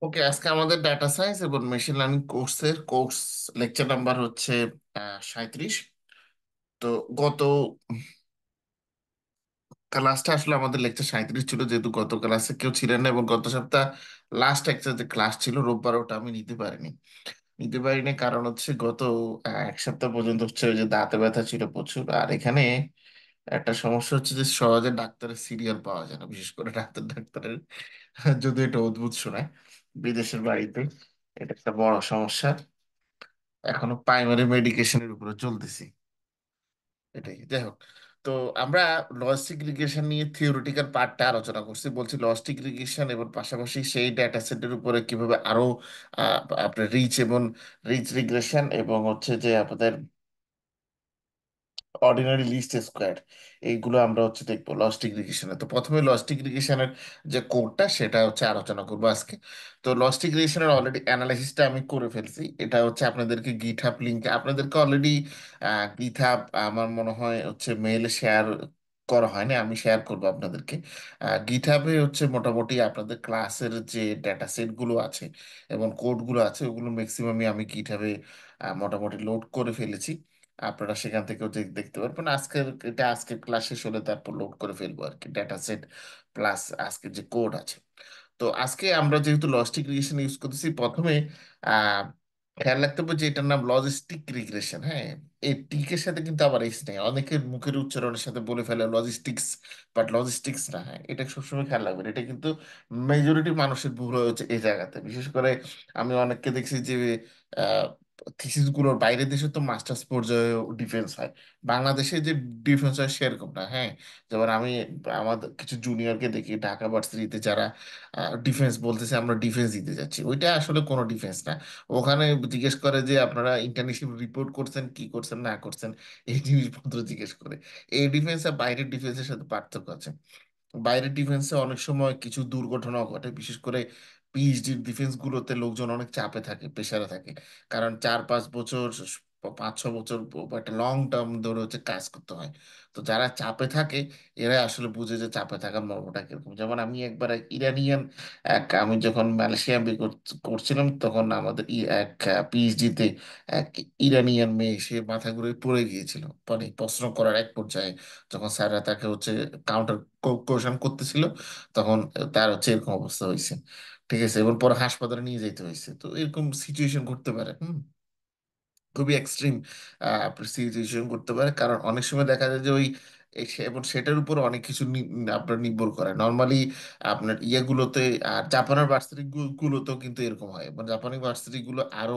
ওকে, আজকে আমাদের data science এবং মেশিন লার্নিং কোর্সের লেকচার নাম্বার হচ্ছে 37। তো গত ক্লাসটা আসলে আমাদের লেকচার 37 ছিল, যেহেতু গত ক্লাসে কেউ ছিলেন না এবং গত সপ্তাহ লাস্ট একটা যে ক্লাস ছিল রোববার, ওটা আমি নিতে পারিনি কারণ হচ্ছে গত এক সপ্তাহ পর্যন্ত হচ্ছে ওই যে দাঁতে ব্যথা ছিল প্রচুর। আর এখানে একটা সমস্যা হচ্ছে যে সহজে ডাক্তারের সিরিয়াল পাওয়া যায় না, বিশেষ করে ডাক্তারের যদি এটা অদ্ভুত শোনায় বিদেশের বাড়িতে। এটা একটা বড় সমস্যা। এখনো প্রাইমারি মেডিকেশনের উপরে চলতেছি। এটাই, যাই হোক। তো আমরা লজিস্টিক রিগ্রেশন নিয়ে থিওরিটিক্যাল পার্টটা আলোচনা করছি, বলছি লজিস্টিক রিগ্রেশন এবং পাশাপাশি সেই ডেটা সেটের উপরে কিভাবে আরো আপনার রিচ রিগ্রেশন এবং হচ্ছে যে আপনাদের অর্ডিনারি লিস্ট স্কোয়ার, এইগুলো আমরা হচ্ছে দেখবো লজিস্টিক রিগ্রেশনে। তো প্রথমে লজিস্টিক রিগ্রেশনের যে কোডটা সেটা হচ্ছে আলোচনা করবো আজকে। তো লজিস্টিক রিগ্রেশনের অলরেডি অ্যানালাইসিসটা আমি করে ফেলছি। এটা হচ্ছে আপনাদেরকে গিটহাব লিঙ্কে আপনাদেরকে অলরেডি গিটহাব আমার মনে হয় হচ্ছে মেইলে শেয়ার করা হয়নি, আমি শেয়ার করবো আপনাদেরকে। গিটহাবে হচ্ছে মোটামুটি আপনাদের ক্লাসের যে ডেটা সেটগুলো আছে এবং কোডগুলো আছে ওগুলো ম্যাক্সিমামই আমি গিটহাবে মোটামুটি লোড করে ফেলেছি। আপনারা সেখান থেকেও দেখতে পারবেন। আজকের ক্লাস শেষ হলে তারপর লোড করে ফেলবো আর কি, ডেটা সেট প্লাস আজকের যে কোড আছে। তো আজকে আমরা যেহেতু লজিস্টিক রিগ্রেশন ইউজ করতেছি, প্রথমে আহ খেয়াল রাখতে হবে যে এটার নাম লজিস্টিক রিগ্রেশন। হ্যাঁ, এই টিকের সাথে কিন্তু আবার এস নেই, অনেকের মুখের উচ্চারণের সাথে বলে ফেলে লজিস্টিক্স, বাট লজিস্টিক্স না। হ্যাঁ, এটা সবসময় খেয়াল রাখবেন, এটা কিন্তু মেজরিটি মানুষের ভুল হয়েছে এই জায়গাতে। বিশেষ করে আমি অনেককে দেখছি যে থিসিস গুলোর বাইরের দেশে তো মাস্টার্স পর্যায়ে ডিফেন্স হয়, বাংলাদেশে যে ডিফেন্স হয় সেরকম না। হ্যাঁ, যেমন আমি আমাদের কিছু জুনিয়রকে দেখি ঢাকা ভার্সিটিতে যারা ডিফেন্স বলতেছে, আমরা ডিফেন্স দিতে যাচ্ছি, ওইটা আসলে কোনো ডিফেন্স না। ওখানে জিজ্ঞেস করে যে আপনারা ইন্টার্নশিপ রিপোর্ট করছেন, কি করছেন না করছেন, এই জিনিসপত্র জিজ্ঞেস করে। এই ডিফেন্স আর বাইরের ডিফেন্সের সাথে পার্থক্য আছে। বাইরের ডিফেন্সে অনেক সময় কিছু দুর্ঘটনাও ঘটে, বিশেষ করে পিএইচডি ডিফেন্স গুলোতে লোকজন অনেক চাপে থাকে, প্রেসারে থাকে। কারণ 4-5 বছর, 5-6 বছর একটা লং টার্ম ধরে হচ্ছে কাজ করতে হয়। তো যারা চাপে থাকে এরা আসলে বুঝে যে চাপে থাকার মর্মটা কিরকম। যেমন আমি একবার আমি যখন মালয়েশিয়া করছিলাম, তখন আমাদের এক পিএইচডিতে এক ইরানিয়ান মেয়ে, সে মাথা ঘুরে পড়ে গিয়েছিল, মানে প্রশ্ন করার এক পর্যায়ে যখন স্যাররা তাকে হচ্ছে কাউন্টার কোশ্চেন করতেছিল, তখন তার হচ্ছে এরকম অবস্থা হয়েছে। ঠিক আছে, এবং পরে হাসপাতালে নিয়ে যেতে হয়েছে। তো এরকম সিচুয়েশন ঘটতে পারে, খুবই এক্সট্রিম সিচুয়েশন করতে পারে। কারণ অনেক সময় দেখা যায় যে এবং সেটার উপর অনেক কিছু আপনার নির্ভর করে নর্মালি আপনার ইয়েগুলোতে। আর জাপানের ভার্সিটি গুলোতেও কিন্তু এরকম হয়, মানে জাপানি ভার্সিটি গুলো আরো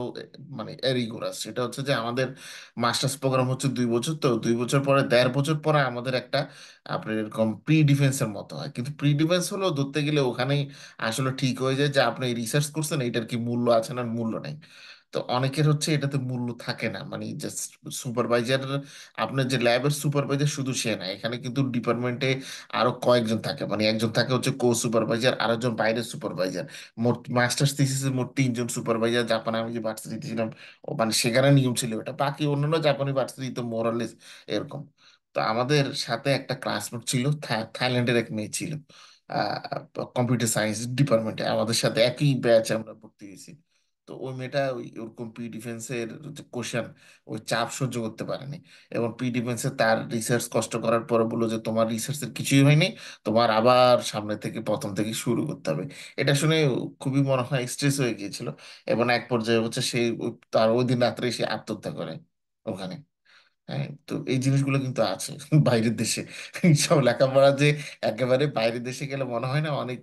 মানে রিগোরাস। সেটা হচ্ছে যে আমাদের মাস্টার্স প্রোগ্রাম হচ্ছে 2 বছর, তো 2 বছর পরে 1.5 বছর পরে আমাদের একটা আপনার এরকম প্রি ডিফেন্সের মতো হয়। কিন্তু প্রি ডিফেন্স হলেও ধরতে গেলে ওখানেই আসলে ঠিক হয়ে যায় যে আপনি রিসার্চ করছেন, এটার কি মূল্য আছে না মূল্য নেই। তো অনেকের হচ্ছে এটাতে মূল্য থাকে না, মানে জাস্ট সুপারভাইজার, আপনার যে ল্যাবের সুপারভাইজার শুধু সে না, এখানে কিন্তু ডিপার্টমেন্টে আরো কয়েকজন থাকে, মানে একজন থাকে হচ্ছে কো সুপারভাইজার, আরেকজন বাইরের সুপারভাইজার। মোট মাস্টার্স থিসিসে মোট 3 জন সুপারভাইজার। জাপানে আমি যে ভার্সিটিতে ছিলাম, ও মানে সেখানে নিয়ম ছিল এটা, বাকি অন্যান্য জাপানি ভার্সিটি তো মোরালেস এরকম। তো আমাদের সাথে একটা ক্লাসমেট ছিল, থাইল্যান্ডের এক মেয়ে ছিল, কম্পিউটার সায়েন্স ডিপার্টমেন্টে আমাদের সাথে একই ব্যাচ আমরা ভর্তি হয়েছি। তো ওই মেয়েটা ওরকম প্রি ডিফেন্সের যে কোশ্চেন, ওই চাপ সহ্য করতে পারেনি। এবং প্রি ডিফেন্সে তার রিসার্চ কষ্ট করার পরে বললো যে তোমার রিসার্চের কিছুই হয়নি, তোমার আবার সামনে থেকে প্রথম থেকে শুরু করতে হবে। এটা শুনে খুবই মনে হয় স্ট্রেস হয়ে গিয়েছিল। এবং এক পর্যায়ে হচ্ছে তার ওই দিন রাত্রে সে আত্মহত্যা করে ওখানে। হ্যাঁ, তো এই জিনিসগুলো কিন্তু আছে বাইরের দেশে। সব লেখাপড়া যে একেবারে বাইরের দেশে গেলে মনে হয় না, অনেক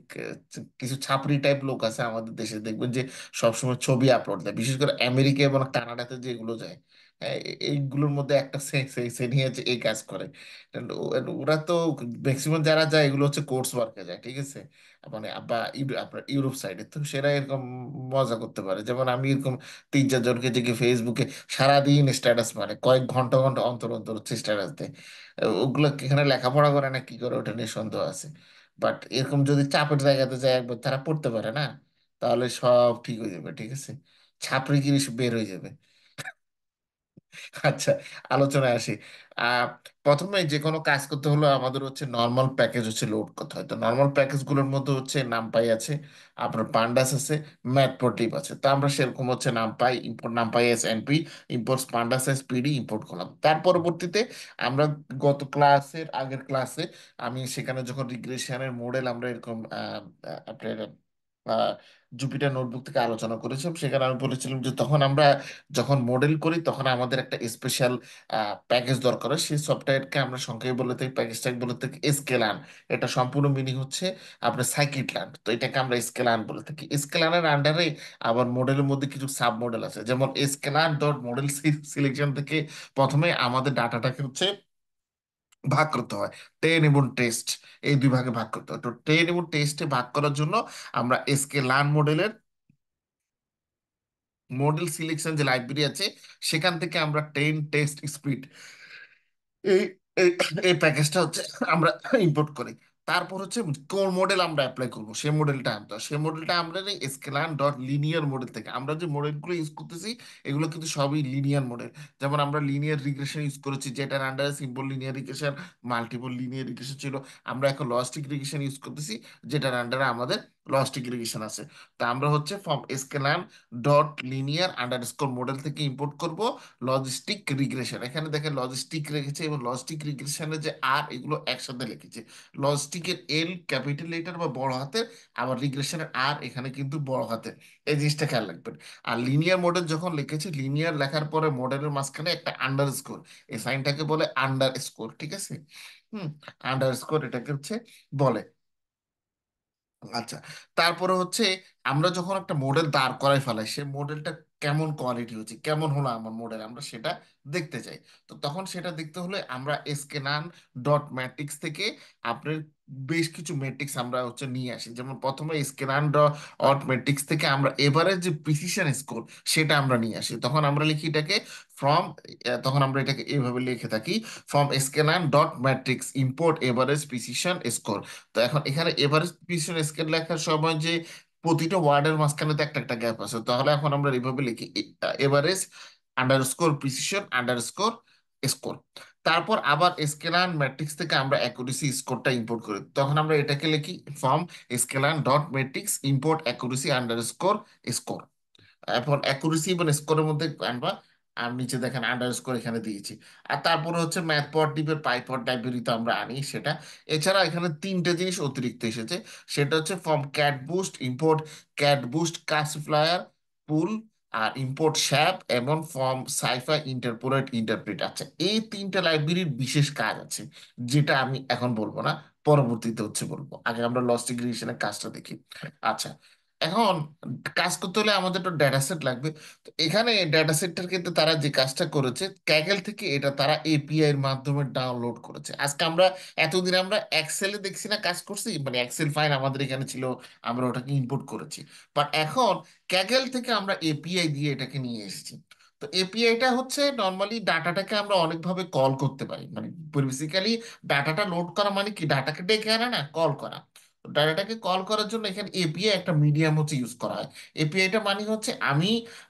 কিছু ছাপরি টাইপ লোক আছে আমাদের দেশে, দেখবেন যে সবসময় ছবি আপলোড দেয়, বিশেষ করে আমেরিকা এবং কানাডাতে যেগুলো যায়। হ্যাঁ, এইগুলোর মধ্যে একটা শ্রেণী আছে এই কাজ করে। And ওরা তো ম্যাক্সিমাম যারা যায় এগুলো হচ্ছে কোর্স ওয়ার্কে যায়, ঠিক আছে, মানে বা আপনার ইউরোপ সাইডে তো সেরা এরকম মজা করতে পারে। যেমন আমি এরকম 3-4 জনকে দেখি ফেসবুকে সারাদিন স্ট্যাটাস মারে, কয়েক ঘন্টা ঘন্টা অন্তর অন্তর হচ্ছে স্ট্যাটাস দেয়। ওগুলো এখানে লেখাপড়া করে না কি করে, ওটা নিয়ে সন্দেহ আছে। বাট এরকম যদি চাপের জায়গাতে যায় একবার তারা পড়তে পারে না, তাহলে সব ঠিক হয়ে যাবে, ঠিক আছে, ছাপড়িগিরি বের হয়ে যাবে। আচ্ছা, আলোচনায় আসি। আহ প্রথমে যে কোনো কাজ করতে হলে আমাদের হচ্ছে নর্মাল প্যাকেজ হচ্ছে লোড করতে হয়। তো নর্মাল প্যাকেজগুলোর মধ্যে হচ্ছে নামপাই আছে, আপনার পান্ডাস আছে, ম্যাটপ্রোটিভ আছে। তো আমরা সেরকম হচ্ছে NumPy import, NumPy as np import, pandas as pd import করলাম। তার পরবর্তীতে আমরা গত ক্লাসের আগের ক্লাসে আমি সেখানে যখন রিগ্রেশনের মডেল আমরা এরকম আপনার জুপিটার নোটবুক থেকে আলোচনা করেছিলাম, সেখানে আমি বলেছিলাম যে তখন আমরা যখন মডেল করি তখন আমাদের একটা স্পেশাল প্যাকেজ দরকার হয়। সেই সফটওয়্যারকে আমরা সংক্ষেপে বলে থাকি, প্যাকেজটাকে বলে থাকি স্কেলান। এটা সম্পূর্ণ মিনিং হচ্ছে আপনার সাইকিটল্যান্ড। তো এটাকে আমরা স্কেলান বলে থাকি। স্কেলানের আন্ডারে আবার মডেলের মধ্যে কিছু সাব মডেল আছে, যেমন স্কেলান ডট মডেল সিলেকশন থেকে প্রথমে আমাদের ডাটাটাকে হচ্ছে ভাগ করতে হয়। টেন এবং টেস্ট, এই দুই ভাগে ভাগ করতে হয়। তো টেন এবং টেস্টে ভাগ করার জন্য আমরা স্কেলান মডেলের মডেল সিলেকশন যে লাইব্রেরি আছে সেখান থেকে আমরা টেন টেস্ট স্পিড, এই এই এই প্যাকেজটা হচ্ছে আমরা ইম্পোর্ট করি। তারপর হচ্ছে কোন মডেল আমরা অ্যাপ্লাই করবো সেই মডেলটা আনতে হয়। সেই মডেলটা আমরা এই স্কেলান ডট লিনিয়ার মডেল থেকে, আমরা যে মডেলগুলো ইউজ করতেছি এগুলো কিন্তু সবই লিনিয়ার মডেল। যেমন আমরা লিনিয়ার রিগ্রেশন ইউজ করেছি, যেটার আন্ডারে simple linear regression, multiple linear regression ছিল। আমরা এখন লজিস্টিক রিগ্রেশন ইউজ করতেছি, যেটার আন্ডারে আমাদের লজিস্টিক রিগ্রেশন আছে। তা আমরা হচ্ছে from sklearn dot linear underscore model থেকে ইম্পোর্ট করব লজিস্টিক রিগ্রেশন। এখানে দেখেন লজিস্টিক রেখেছে এবং লজিস্টিক রিগ্রেশনের যে আর, এগুলো একসাথে লিখেছে। লজিস্টিকের এল ক্যাপিটাল লেটার বা বড় হাতের, আবার রিগ্রেশনের আর এখানে কিন্তু বড় হাতের। এই জিনিসটা খেয়াল রাখবেন। আর লিনিয়ার মডেল যখন লিখেছে, লিনিয়ার লেখার পরে মডেলের মাঝখানে একটা আন্ডার স্কোর, এই সাইনটাকে বলে আন্ডার স্কোর, ঠিক আছে? হুম, আন্ডার স্কোর এটাকে হচ্ছে বলে। আচ্ছা, তারপরে হচ্ছে আমরা যখন একটা মডেল দাঁড় করাই ফেলাই, সে মডেলটা কেমন কোয়ালিটি হচ্ছে, কেমন হলো আমার মডেল, আমরা সেটা দেখতে চাই। তো তখন সেটা দেখতে হলে আমরা স্ক্যানান ডট ম্যাট্রিক্স থেকে আপনার বেশ কিছু ম্যাট্রিক্স আমরা হচ্ছে নিয়ে আসি। যেমন প্রথমে স্ক্যানান ডট ম্যাট্রিক্স থেকে আমরা এবারে যে প্রিসিশন স্কোর সেটা আমরা নিয়ে আসি। তখন আমরা লিখি এটাকে ফ্রম, তখন আমরা এটাকে এইভাবে লিখে থাকি, from sklearn dot metrics import average precision score. তো এখন এখানে এভারেজ প্রিসিশন স্কেল লেখার সময় যে প্রতিটা ওয়ার্ডের মাঝখানে তো একটা একটা গ্যাপ আছে, তাহলে এখন আমরা এইভাবে লিখি average underscore precision underscore score. তারপর আবার স্কেলার ম্যাট্রিক্স থেকে আমরা অ্যাকুরেসি স্কোরটা ইম্পোর্ট করি, তখন আমরা এটাকে লিখি from scalar dot metrics import accuracy underscore score. এখন অ্যাকুরেসি এবং স্কোরের মধ্যে আমরা আর নিচে দেখেন আন্ডার স্কোর এখানে দিয়েছি। আর তারপরে হচ্ছে ম্যাথপটিভের পাইপট লাইব্রেরি তো আমরা আনি সেটা। এছাড়া এখানে তিনটে জিনিস অতিরিক্ত এসেছে, সেটা হচ্ছে from CatBoost import CatBoost classifier pool, আর ইম্পোর্ট শ্যাপ এবং ফ্রম সাইফা ইন্টারপোলেট ইন্টারপ্রিট। আচ্ছা, এই তিনটা লাইব্রেরির বিশেষ কাজ আছে, যেটা আমি এখন বলবো না, পরবর্তীতে হচ্ছে বলবো। আগে আমরা লজিক রিগ্রেশনের কাজটা দেখি। আচ্ছা, এখন কাজ করতে হলে আমাদের তো ডেটা সেট লাগবে। তো এখানে ডেটা সেটটার কিন্তু তারা যে কাজটা করেছে, ক্যাগেল থেকে এটা তারা এপিআই এর মাধ্যমে ডাউনলোড করেছে। আজকে আমরা এতদিন আমরা এক্সেলে দেখছি না কাজ করছি, মানে এক্সেল ফাইল আমাদের এখানে ছিল, আমরা ওটাকে ইম্পোর্ট করেছি। বাট এখন ক্যাগেল থেকে আমরা এপিআই দিয়ে এটাকে নিয়ে এসেছি। তো এপিআইটা হচ্ছে নর্মালি ডাটাটাকে আমরা অনেকভাবে কল করতে পারি, মানে বেসিক্যালি ডাটাটা লোড করা মানে কি, ডাটাকে ডেকে আনা না, কল করা। ডাটাটাকে কল করার জন্য এখানে এপিআই একটা মিডিয়াম হচ্ছে ইউজ করা হয়। এপিআইটা মানে হচ্ছে আমি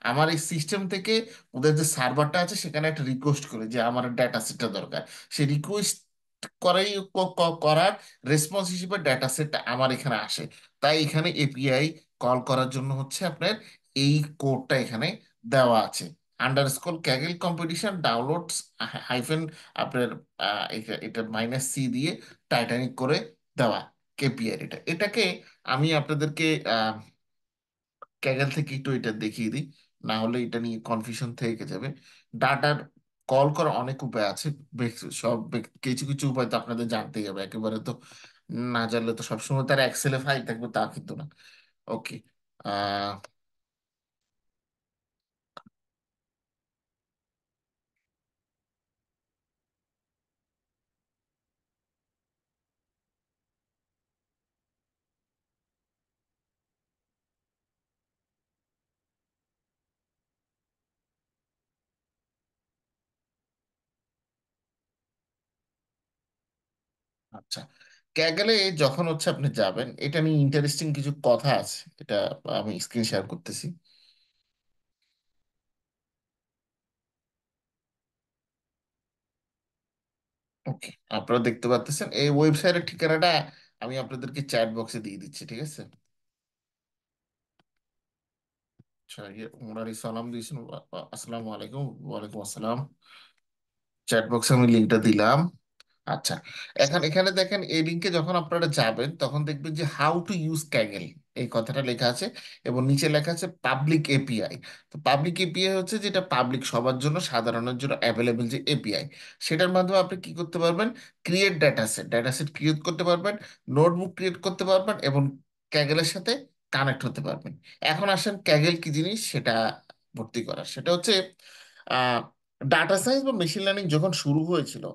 আমার এই সিস্টেম থেকে ওদের যে সার্ভারটা আছে সেখানে একটা রিকোয়েস্ট করি যে আমার ডেটা সেটটা দরকার। সেই রিকোয়েস্ট করাই করার রেসপন্স হিসেবে ডেটা সেটটা আমার এখানে আসে। তাই এখানে এপিআই কল করার জন্য হচ্ছে আপনার এই কোডটা এখানে দেওয়া আছে, underscore Kegel competition downloads hyphen আপনার এটা মাইনাস সি দিয়ে টাইটানিক করে দেওয়া কেপিআই। এটাকে আমি আপনাদেরকে ক্যাগল থেকে একটু এটা দেখিয়ে দিই, না হলে এটা নিয়ে কনফিউশন থেকে যাবে। ডাটার কল করার অনেক উপায় আছে। কিছু কিছু উপায় তো আপনাদের জানতেই হবে, একেবারে তো না জানলে তো সবসময় তার এক্সেলে ফাইল থাকবে তা কিন্তু না। ওকে, আহ আচ্ছা, ক্যাগলে যখন হচ্ছে আপনি যাবেন, এটা নিয়ে ইন্টারেস্টিং কিছু কথা আছে, এটা আমি স্ক্রিন শেয়ার করতেছি। ওকে, আপনারা দেখতে পাচ্ছেন এই ওয়েবসাইটের ঠিকানাটা আমি আপনাদেরকে চ্যাট বক্সে দিয়ে দিচ্ছি, ঠিক আছে? আচ্ছা, ওনারই সালাম দিয়েছেন, আসসালামু আলাইকুম। ওয়ালাইকুম আসসালাম। চ্যাট বক্সে আমি লিঙ্কটা দিলাম। আচ্ছা, এখন এখানে দেখেন এই লিঙ্কে যখন আপনারা যাবেন তখন দেখবেন যে হাউ টু ইউজ ক্যাগেল এই কথাটা লেখা আছে, এবং নিচে লেখা আছে পাবলিক এপিআই। তো পাবলিক এপিআই হচ্ছে যেটা পাবলিক সবার জন্য, সাধারণের জন্য অ্যাভেলেবেল যে এপিআই, সেটার মাধ্যমে আপনি কি করতে পারবেন? ক্রিয়েট ডাটা সেট ক্রিয়েট করতে পারবেন, নোটবুক ক্রিয়েট করতে পারবেন, এবং ক্যাগেলের সাথে কানেক্ট হতে পারবেন। এখন আসেন ক্যাগেল কি জিনিস সেটা ভর্তি করা, সেটা হচ্ছে ডাটা সায়েন্স বা মেশিন লার্নিং যখন শুরু হয়েছিল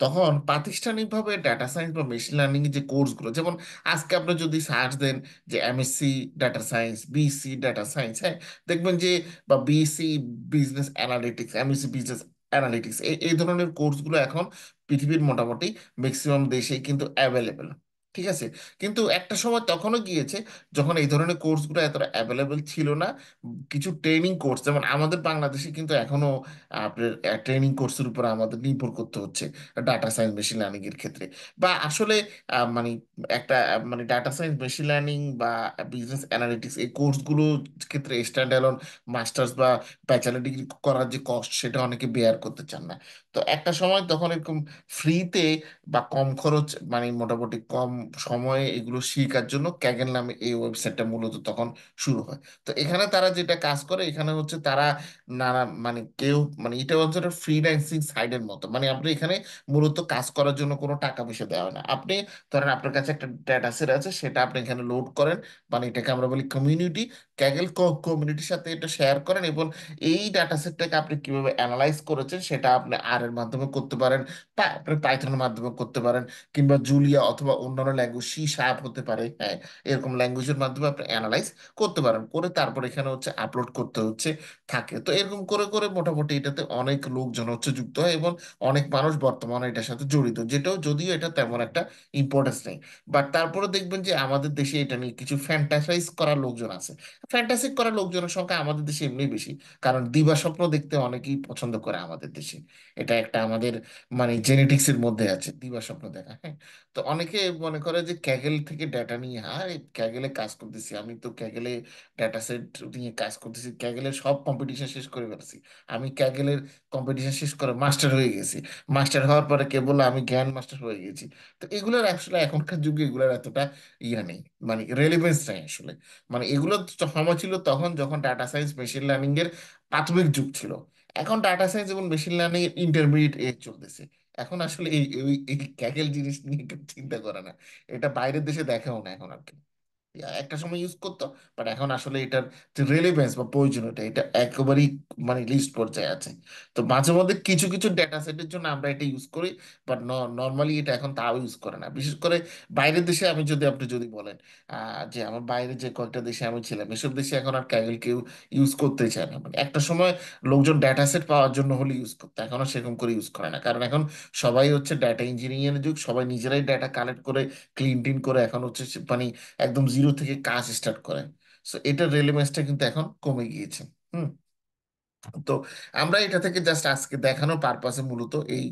তখন প্রাতিষ্ঠানিকভাবে ডাটা সায়েন্স বা মেশিন লার্নিং যে কোর্সগুলো, যেমন আজকে আপনি যদি সার্চ দেন যে MSc data science, BSc data science, হ্যাঁ, দেখবেন যে, বা BSc business analytics, MSc business analytics, এই ধরনের কোর্সগুলো এখন পৃথিবীর মোটামুটি ম্যাক্সিমাম দেশেই কিন্তু অ্যাভেলেবেল। ঠিক আছে, কিন্তু একটা সময় তখনও গিয়েছে যখন এই ধরনের কোর্সগুলো এতটা অ্যাভেলেবেল ছিল না। কিছু ট্রেনিং কোর্স, যেমন আমাদের বাংলাদেশে কিন্তু এখনো আপনার ট্রেনিং কোর্সের উপর আমাদের নির্ভর করতে হচ্ছে ডাটা সায়েন্স মেশিন লার্নিং এর ক্ষেত্রে। বা আসলে মানে একটা মানে ডাটা সায়েন্স মেশিন লার্নিং বা বিজনেস অ্যানালিটিক্স এই কোর্সগুলো ক্ষেত্রে স্ট্যান্ড অ্যালোন মাস্টার্স বা ব্যাচেলর ডিগ্রি করার যে কস্ট সেটা অনেকে বেয়ার করতে চান না। তো একটা সময় তখন এরকম ফ্রিতে বা কম খরচ, মানে মোটামুটি কম সময়ে এগুলো শেখার জন্য ক্যাগেল নামে এই ওয়েবসাইটটা মূলত তখন শুরু হয়। তো এখানে তারা যেটা কাজ করে, এখানে হচ্ছে তারা নানা মানে কেউ মানে এটা হচ্ছে ফ্রিল্যান্সিং সাইডের মতো, মানে আপনি এখানে মূলত কাজ করার জন্য কোনো টাকা পয়সা দেওয়া হয় না। আপনি ধরেন আপনার কাছে একটা ডেটা সেট আছে, সেটা আপনি এখানে লোড করেন, মানে এটাকে আমরা বলি কমিউনিটি, ক্যাগেল কমিউনিটির সাথে এটা শেয়ার করেন, এবং এই ডাটা সেটটাকে আপনি কিভাবে অ্যানালাইজ করেছেন সেটা আপনি আর এর মাধ্যমে করতে পারেন, আপনি পাইথনের মাধ্যমে করতে পারেন, কিংবা জুলিয়া অথবা অন্যান্য ল্যাঙ্গুয়েজ, সি শার্প হতে পারে, হ্যাঁ, এরকম ল্যাঙ্গুয়েজের মাধ্যমে আপনি অ্যানালাইজ করতে পারেন, করে তারপর এখানে হচ্ছে আপলোড করতে হচ্ছে থাকে। তো এরকম করে করে মোটামুটি এটাতে অনেক লোকজন হচ্ছে যুক্ত হয়, এবং অনেক মানুষ বর্তমানে এটার সাথে জড়িত, যেটাও যদিও এটা তেমন একটা ইম্পর্টেন্স নেই। বাট তারপরে দেখবেন যে আমাদের দেশে এটা নিয়ে কিছু ফ্যান্টাসাইজ করার লোকজন আছে। ফ্যান্টাসি করা লোকজনের সংখ্যা আমাদের দেশে এমনি বেশি, কারণ দিবা স্বপ্ন দেখতে অনেকেই পছন্দ করে আমাদের দেশে। এটা একটা আমাদের মানে জেনেটিক্স এর মধ্যে আছে দিবা স্বপ্ন দেখা, হ্যাঁ। তো অনেকে মনে করে যে ক্যাগেল থেকে ডেটা নিয়ে, হ্যাঁ, ক্যাগেলে কাজ করতেছি, আমি তো ক্যাগেলে ডেটা সেট নিয়ে কাজ করতেছি, ক্যাগেলের সব কম্পিটিশন শেষ করে ফেলছি, আমি ক্যাগেলের কম্পিটিশন শেষ করে মাস্টার হয়ে গেছি, মাস্টার হওয়ার পরে কে বললো আমি জ্ঞান মাস্টার হয়ে গেছি। তো এগুলোর আসলে এখনকার যুগে এগুলোর এতটা ইয়ে নেই, মানে রেলিভেন্স নেই আসলে। মানে এগুলো সময় ছিল তখন যখন ডাটা সায়েন্স মেশিন লার্নিং এর প্রাথমিক যুগ ছিল। এখন ডাটা সায়েন্স এবং মেশিন লার্নিং এর ইন্টারমিডিয়েট এজ চলতেছে। এখন আসলে এই ক্যাগেল জিনিস নিয়ে কেউ চিন্তা করে না, এটা বাইরের দেশে দেখাও না এখন আর কি। একটা সময় ইউজ করতো, বাট এখন আসলে এটার যে রেলেভেন্স বা প্রয়োজনীয়তা এটা একেবারেই মানে লিস্ট পর্যায়ে আছে। তো মাঝে মধ্যে কিছু কিছু ডেটা সেটের জন্য আমরা এটা ইউজ করি, বাট নর্মালি এটা এখন তাও ইউজ করে না। বিশেষ করে বাইরের দেশে আমি যদি আপনি যদি বলেন যে আমার বাইরে যে কয়েকটা দেশে আমি ছিলাম, এসব দেশে এখন আর ক্যাগেল কেউ ইউজ করতে চায় না। মানে একটা সময় লোকজন ডেটা সেট পাওয়ার জন্য হলে ইউজ করতো, এখন আর সেরকম করে ইউজ করে না, কারণ এখন সবাই হচ্ছে ডেটা ইঞ্জিনিয়ারিং যুগ, সবাই নিজেরাই ডেটা কালেক্ট করে ক্লিন টিন করে এখন হচ্ছে মানে একদম জিরো থেকে কাজ স্টার্ট করে। সো এটার রেলেভেন্সটা কিন্তু এখন কমে গিয়েছে। হুম। তো আমরা এটা থেকে জাস্ট আজকে দেখানোর পারপাসে মূলত এই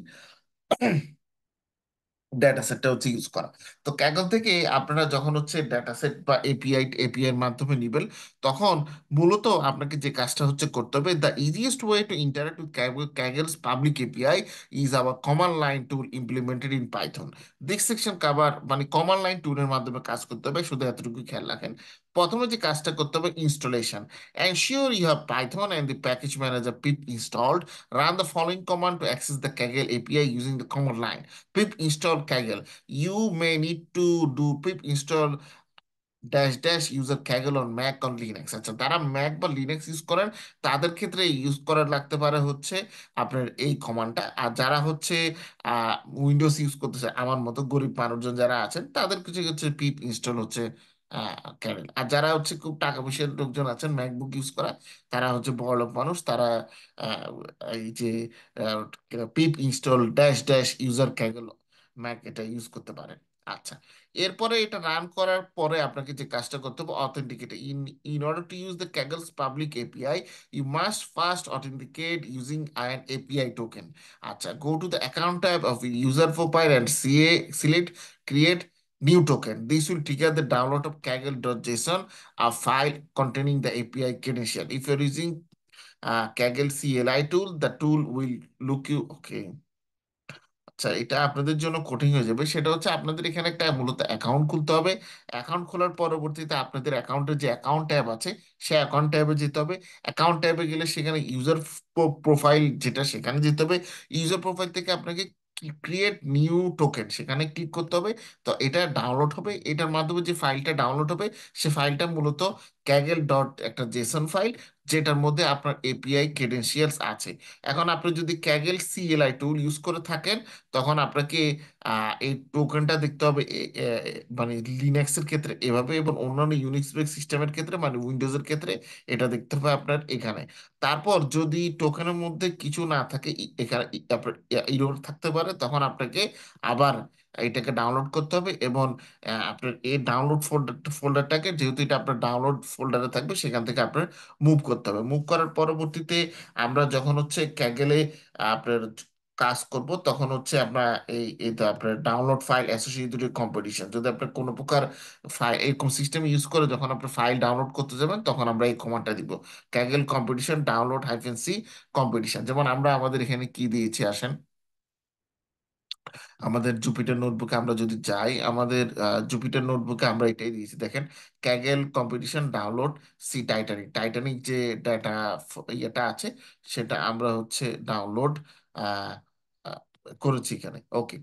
ডেটা সেটটা হচ্ছে ইউজ করা। তো ক্যাগল থেকে আপনারা যখন হচ্ছে ডেটা সেট বা এপিআই এর মাধ্যমে নিবেন, তখন মূলত আপনাকে যে কাজটা হচ্ছে করতে হবে, the easiest way to interact with Kaggle's public API is our command line tool implemented in Python. This section cover, মানে কমান্ড লাইন টুলের মাধ্যমে কাজ করতে হবে, শুধু এতটুকু খেয়াল রাখেন। প্রথমে যে কাজটা করতে হবে installation, ensure you have Python and the package manager pip installed, run the following command to access the Kaggle API using the command line pip install kaggle. You may need to do pip install dash dash user Kaggle on Mac on Linux. আচ্ছা, তারা Mac বা Linux use করেন তাদের ক্ষেত্রে use করার লাগতে পারে হচ্ছে আপনার এই কমান্ডটা। আর যারা হচ্ছে উইন্ডোজ ইউজ করতেছে আমার মতো গরিব মানুষজন যারা আছেন তাদের কিছু হচ্ছে পিপ ইনস্টল হচ্ছে ক্যারেল। আর যারা হচ্ছে খুব টাকা পয়সার লোকজন আছেন ম্যাকবুক ইউজ করা, তারা হচ্ছে বড়লোক মানুষ, তারা আহ, এই যে pip install dash dash user Kaggle Mac এটা ইউজ করতে পারেন। আচ্ছা, এরপরে এটা রান করার পরে আপনাকে যে কাজটা করতে হবে authenticate. In order to use the Kaggle's public API you must first authenticate using an API token. আচ্ছা, go to the account tab of user profile and select create new token. This will trigger the download of kaggle.json, a file containing the API credential. If you're using Kaggle CLI tool, the tool will look you okay. আচ্ছা, এটা আপনাদের জন্য কঠিন হয়ে যাবে। সেটা হচ্ছে আপনাদের এখানে একটা মূলত অ্যাকাউন্ট খুলতে হবে। অ্যাকাউন্ট খোলার পরবর্তীতে আপনাদের অ্যাকাউন্টের যে অ্যাকাউন্ট ট্যাব আছে, সেই অ্যাকাউন্ট ট্যাবে যেতে হবে। অ্যাকাউন্ট ট্যাবে গেলে সেখানে ইউজার প্রোফাইল যেটা, সেখানে যেতে হবে। ইউজার প্রোফাইল থেকে আপনাকে ক্রিয়েট নিউ টোকেন সেখানে ক্লিক করতে হবে। তো এটা ডাউনলোড হবে, এটার মাধ্যমে যে ফাইলটা ডাউনলোড হবে, সে ফাইলটা মূলত ক্যাগেল ডট একটা জেসন ফাইল, যেটার মধ্যে আপনার এপিআই ক্রেডেনশিয়ালস আছে। এখন আপনি যদি ক্যাগেল সিএলআই টুল ইউজ করে থাকেন, তখন আপনাকে এই টোকেনটা দেখতে হবে মানে লিনাক্সের ক্ষেত্রে এভাবে, এবং অন্যান্য ইউনিক্স বেস সিস্টেমের ক্ষেত্রে মানে উইন্ডোজের ক্ষেত্রে এটা দেখতে হবে আপনার এখানে। তারপর যদি টোকেনের মধ্যে কিছু না থাকে, এখানে আপনার ইরর থাকতে পারে, তখন আপনাকে আবার এটাকে ডাউনলোড করতে হবে। এবং আপনার এই ডাউনলোড ফোল্ডারটাকে, যেহেতু এটা আপনার ডাউনলোড ফোল্ডারে থাকবে, সেখান থেকে আপনার মুভ করতে হবে। মুভ করার পরবর্তীতে আমরা যখন হচ্ছে ক্যাগেলে আপনার কাজ করব, তখন হচ্ছে আমরা এই তো আপনার ডাউনলোড ফাইল অ্যাসোসিয়েটেড কম্পিটিশন, যদি আপনার কোনো প্রকার ফাইল এরকম সিস্টেম ইউজ করে যখন আপনি ফাইল ডাউনলোড করতে যাবেন, তখন আমরা এই কমান্ডটা দিব, Kaggle competition download hyphen c competition. যেমন আমরা আমাদের এখানে কি দিয়েছি আসেন, আমাদের জুপিটার নোটবুকে আমরা যদি যাই, আমাদের জুপিটার নোটবুকে আমরা এটাই দিয়েছি, দেখেন, Kaggle competition download c Titanic. Titanic যে ডাটা ইয়েটা আছে, সেটা আমরা হচ্ছে ডাউনলোড করেছি এখানে। ওকে।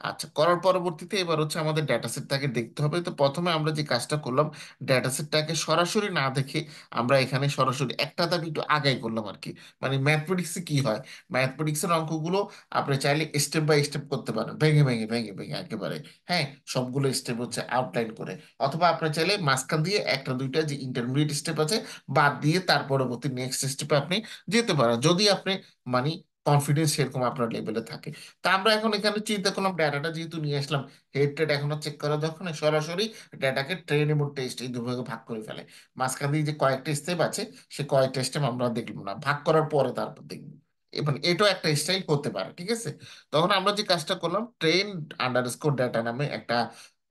আচ্ছা, করার পরবর্তীতে এবার হচ্ছে আমাদের ডেটা সেটটাকে দেখতে হবে। তো প্রথমে আমরা যে কাজটা করলাম, ডেটা সেটটাকে সরাসরি না দেখে আমরা এখানে সরাসরি একটা ধাপ একটু আগাই করলাম আর কি। মানে ম্যাথমেটিক্সে কি হয়, ম্যাথমেটিক্সের অঙ্কগুলো আপনি চাইলে স্টেপ বাই স্টেপ করতে পারেন, ভেঙে ভেঙে ভেঙে ভেঙে একেবারে। হ্যাঁ, সবগুলো স্টেপ হচ্ছে আউটলাইন করে। অথবা আপনি চাইলে মাঝখান দিয়ে একটা দুইটা যে ইন্টারমিডিয়েট স্টেপ আছে বাদ দিয়ে তার পরবর্তী নেক্সট স্টেপে আপনি যেতে পারেন, যদি আপনি মানে কনফিডেন্স সেরকম আপনার লেভেলে থাকে। তা আমরা এখন এখানে চিন্তা করলাম, ডাটাটা যেহেতু নিয়ে আসলাম, হেড টেড এখনো চেক করা দরকার নেই, সরাসরি ডাটাকে ট্রেন এবং টেস্ট এই দুভাগে ভাগ করে ফেলে। মাঝখান দিয়ে যে কয়েকটা স্টেপ আছে, সে কয়েকটা স্টেপ আমরা দেখবো না, ভাগ করার পরে তারপর দেখবো। এবং এটাও একটা স্টাইল হতে পারে, ঠিক আছে। তখন আমরা যে কাজটা করলাম, ট্রেন আন্ডারস্কোর ডাটা নামে একটা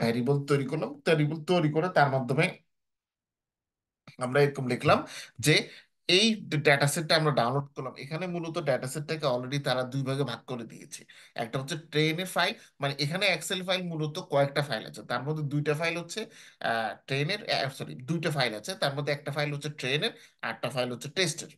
ভ্যারিয়েবল তৈরি করলাম। ভ্যারিয়েবল তৈরি করে তার মাধ্যমে আমরা এরকম লিখলাম যে এই ডেটা সেটটা আমরা ডাউনলোড করলাম। এখানে মূলত ডেটা সেটটাকে অলরেডি তারা দুই ভাগে ভাগ করে দিয়েছে। একটা হচ্ছে ট্রেনের ফাইল, মানে এখানে এক্সেল ফাইল মূলত কয়েকটা ফাইল আছে, তার মধ্যে দুইটা ফাইল হচ্ছে ট্রেনের, সরি, দুইটা ফাইল আছে, তার মধ্যে একটা ফাইল হচ্ছে ট্রেনের, আর একটা ফাইল হচ্ছে টেস্টের।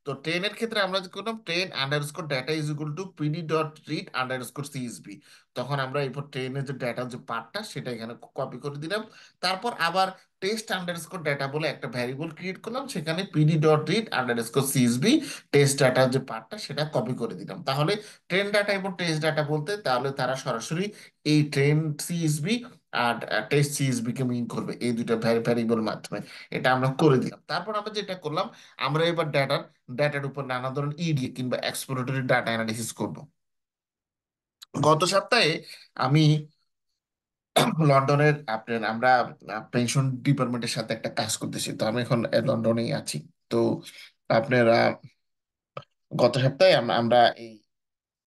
তো ট্রেনের ক্ষেত্রে আমরা যে করলাম, train underscore data is equal to PD dot read underscore CSB. তখন আমরা এরপর ট্রেনের যে ডাটা যে পার্টটা, সেটা এখানে কপি করে দিলাম। তারপর আবার টেস্ট আন্ডারস্কোর ডাটা বলে একটা ভ্যারিয়েবল ক্রিয়েট করলাম, সেখানে PD dot read underscore CSB test ডাটার যে পার্টটা, সেটা কপি করে দিলাম। তাহলে ট্রেন ডাটা এবং টেস্ট ডাটা বলতে তাহলে তারা সরাসরি এই ট্রেন সিএসবি আর টেস্ট সিএসবি কে মিন করবে এই দুইটা ভ্যারিয়েবল মাধ্যমে। এটা আমরা করে দিলাম। তারপর আমরা যেটা করলাম, আমরা এবার ডাটার উপর নানা ধরনের ইডি কিংবা এক্সপ্লোরেটরি ডাটা অ্যানালিসিস করব। গত সপ্তাহে আমি লন্ডনের আপনার আমরা পেনশন ডিপার্টমেন্টের সাথে একটা কাজ করতেছি, তো আমি এখন লন্ডনেই আছি। তো আপনার গত সপ্তাহে আমরা এই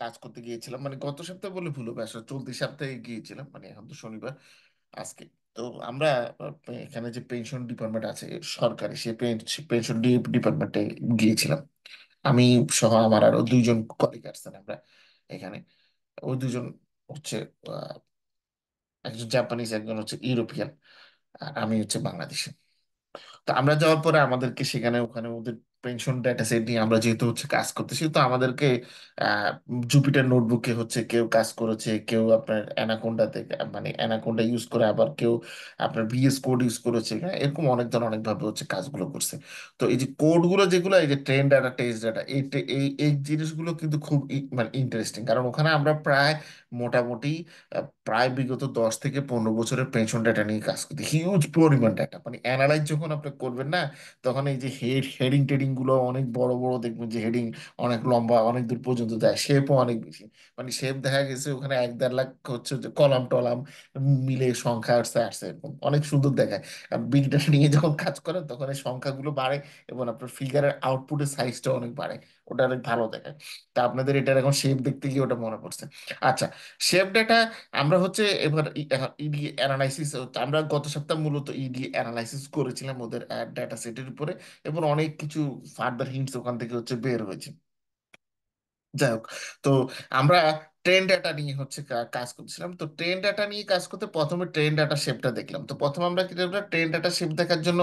কাজ করতে গিয়েছিলাম, মানে গত সপ্তাহে বলে ভুল হবে, আসলে চলতি সপ্তাহে গিয়েছিলাম, মানে এখন তো শনিবার আজকে। তো আমরা এখানে যে পেনশন ডিপার্টমেন্ট আছে সরকারি, সেই পেনশন ডিপার্টমেন্টে গিয়েছিলাম। আমি সহ আমার আরো দুইজন কলিগ আছেন আমরা এখানে। ওই দুজন হচ্ছে আহ, একজন জাপানিজ, একজন হচ্ছে ইউরোপিয়ান, আর আমি হচ্ছে বাংলাদেশি। তো আমরা যাওয়ার পরে আমাদেরকে সেখানে ওখানে ওদের পেনশন ডেটা সেট নিয়ে আমরা যেহেতু হচ্ছে কাজ করতেছি, তো আমাদেরকে আহ, জুপিটার নোটবুকে হচ্ছে কেউ কাজ করেছে, কেউ আপনার অ্যানাকোন্ডাতে, মানে অ্যানাকোন্ডা ইউজ করে, আবার কেউ আপনার ভিএস কোড ইউজ করেছে, হ্যাঁ, এরকম অনেক ধরনের অনেকভাবে হচ্ছে কাজগুলো করছে। তো এই যে কোডগুলো যেগুলো, এই যে ট্রেন ডাটা টেস্ট ডাটা, এই এই জিনিসগুলো কিন্তু খুব মানে ইন্টারেস্টিং, কারণ ওখানে আমরা প্রায় মোটামুটি প্রায় বিগত 10 থেকে 15 বছরের পেনশন ডেটা নিয়ে কাজ করতে, হিউজ পরিমাণ ডেটা। মানে অ্যানালাইজ যখন আপনি করবেন না, তখন এই যে হেডিং টেডিং গুলো অনেক বড় বড় দেখবেন, যে হেডিং অনেক লম্বা, অনেক দূর পর্যন্ত যায়, শেপও অনেক বেশি। মানে শেপ দেখা গেছে ওখানে 1-1.5 লাখ হচ্ছে যে কলাম টলাম মিলে সংখ্যা আসছে আসছে, এরকম অনেক সুন্দর দেখায়। আর বিগ ডেটা নিয়ে যখন কাজ করেন তখন এই সংখ্যাগুলো বাড়ে, এবং আপনার ফিগারের আউটপুটের সাইজটা অনেক বাড়ে, ওটা অনেক ভালো দেখায়। তা আপনাদের এটার এখন শেপ দেখতে গিয়ে ওটা মনে পড়ছে। আচ্ছা, শেপ ডেটা আমরা হচ্ছে এবার ইডি অ্যানালাইসিস, আমরা গত সপ্তাহ মূলত ইডি অ্যানালাইসিস করেছিলাম ওদের ডেটা সেটের উপরে, এবং অনেক কিছু ফার্দার হিন্টস ওখান থেকে হচ্ছে বের হয়েছে। যাই হোক, তো আমরা ট্রেন ডাটা নিয়ে হচ্ছে কাজ করছিলাম। তো ট্রেন ডাটা নিয়ে কাজ করতে প্রথমে ট্রেন ডাটা শেপটা দেখলাম। তো প্রথমে আমরা কি দেখলাম, ট্রেন ডাটা শেপ দেখার জন্য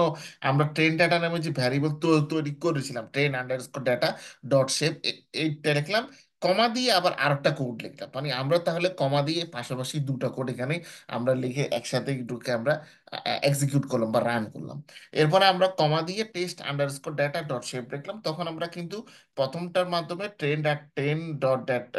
আমরা ট্রেন ডাটা নামে যে ভ্যারিয়েবল তৈরি করেছিলাম, train underscore data dot shape, এইটা লিখলাম, কমা দিয়ে আবার আরেকটা কোড লিখলাম। মানে আমরা তাহলে কমা দিয়ে পাশাপাশি দুটো কোড এখানে আমরা লিখে একসাথে দুটোকে আমরা এক্সিকিউট করলাম বা রান করলাম। এরপরে আমরা কমা দিয়ে test underscore data dot shape লিখলাম। তখন আমরা কিন্তু প্রথমটার মাধ্যমে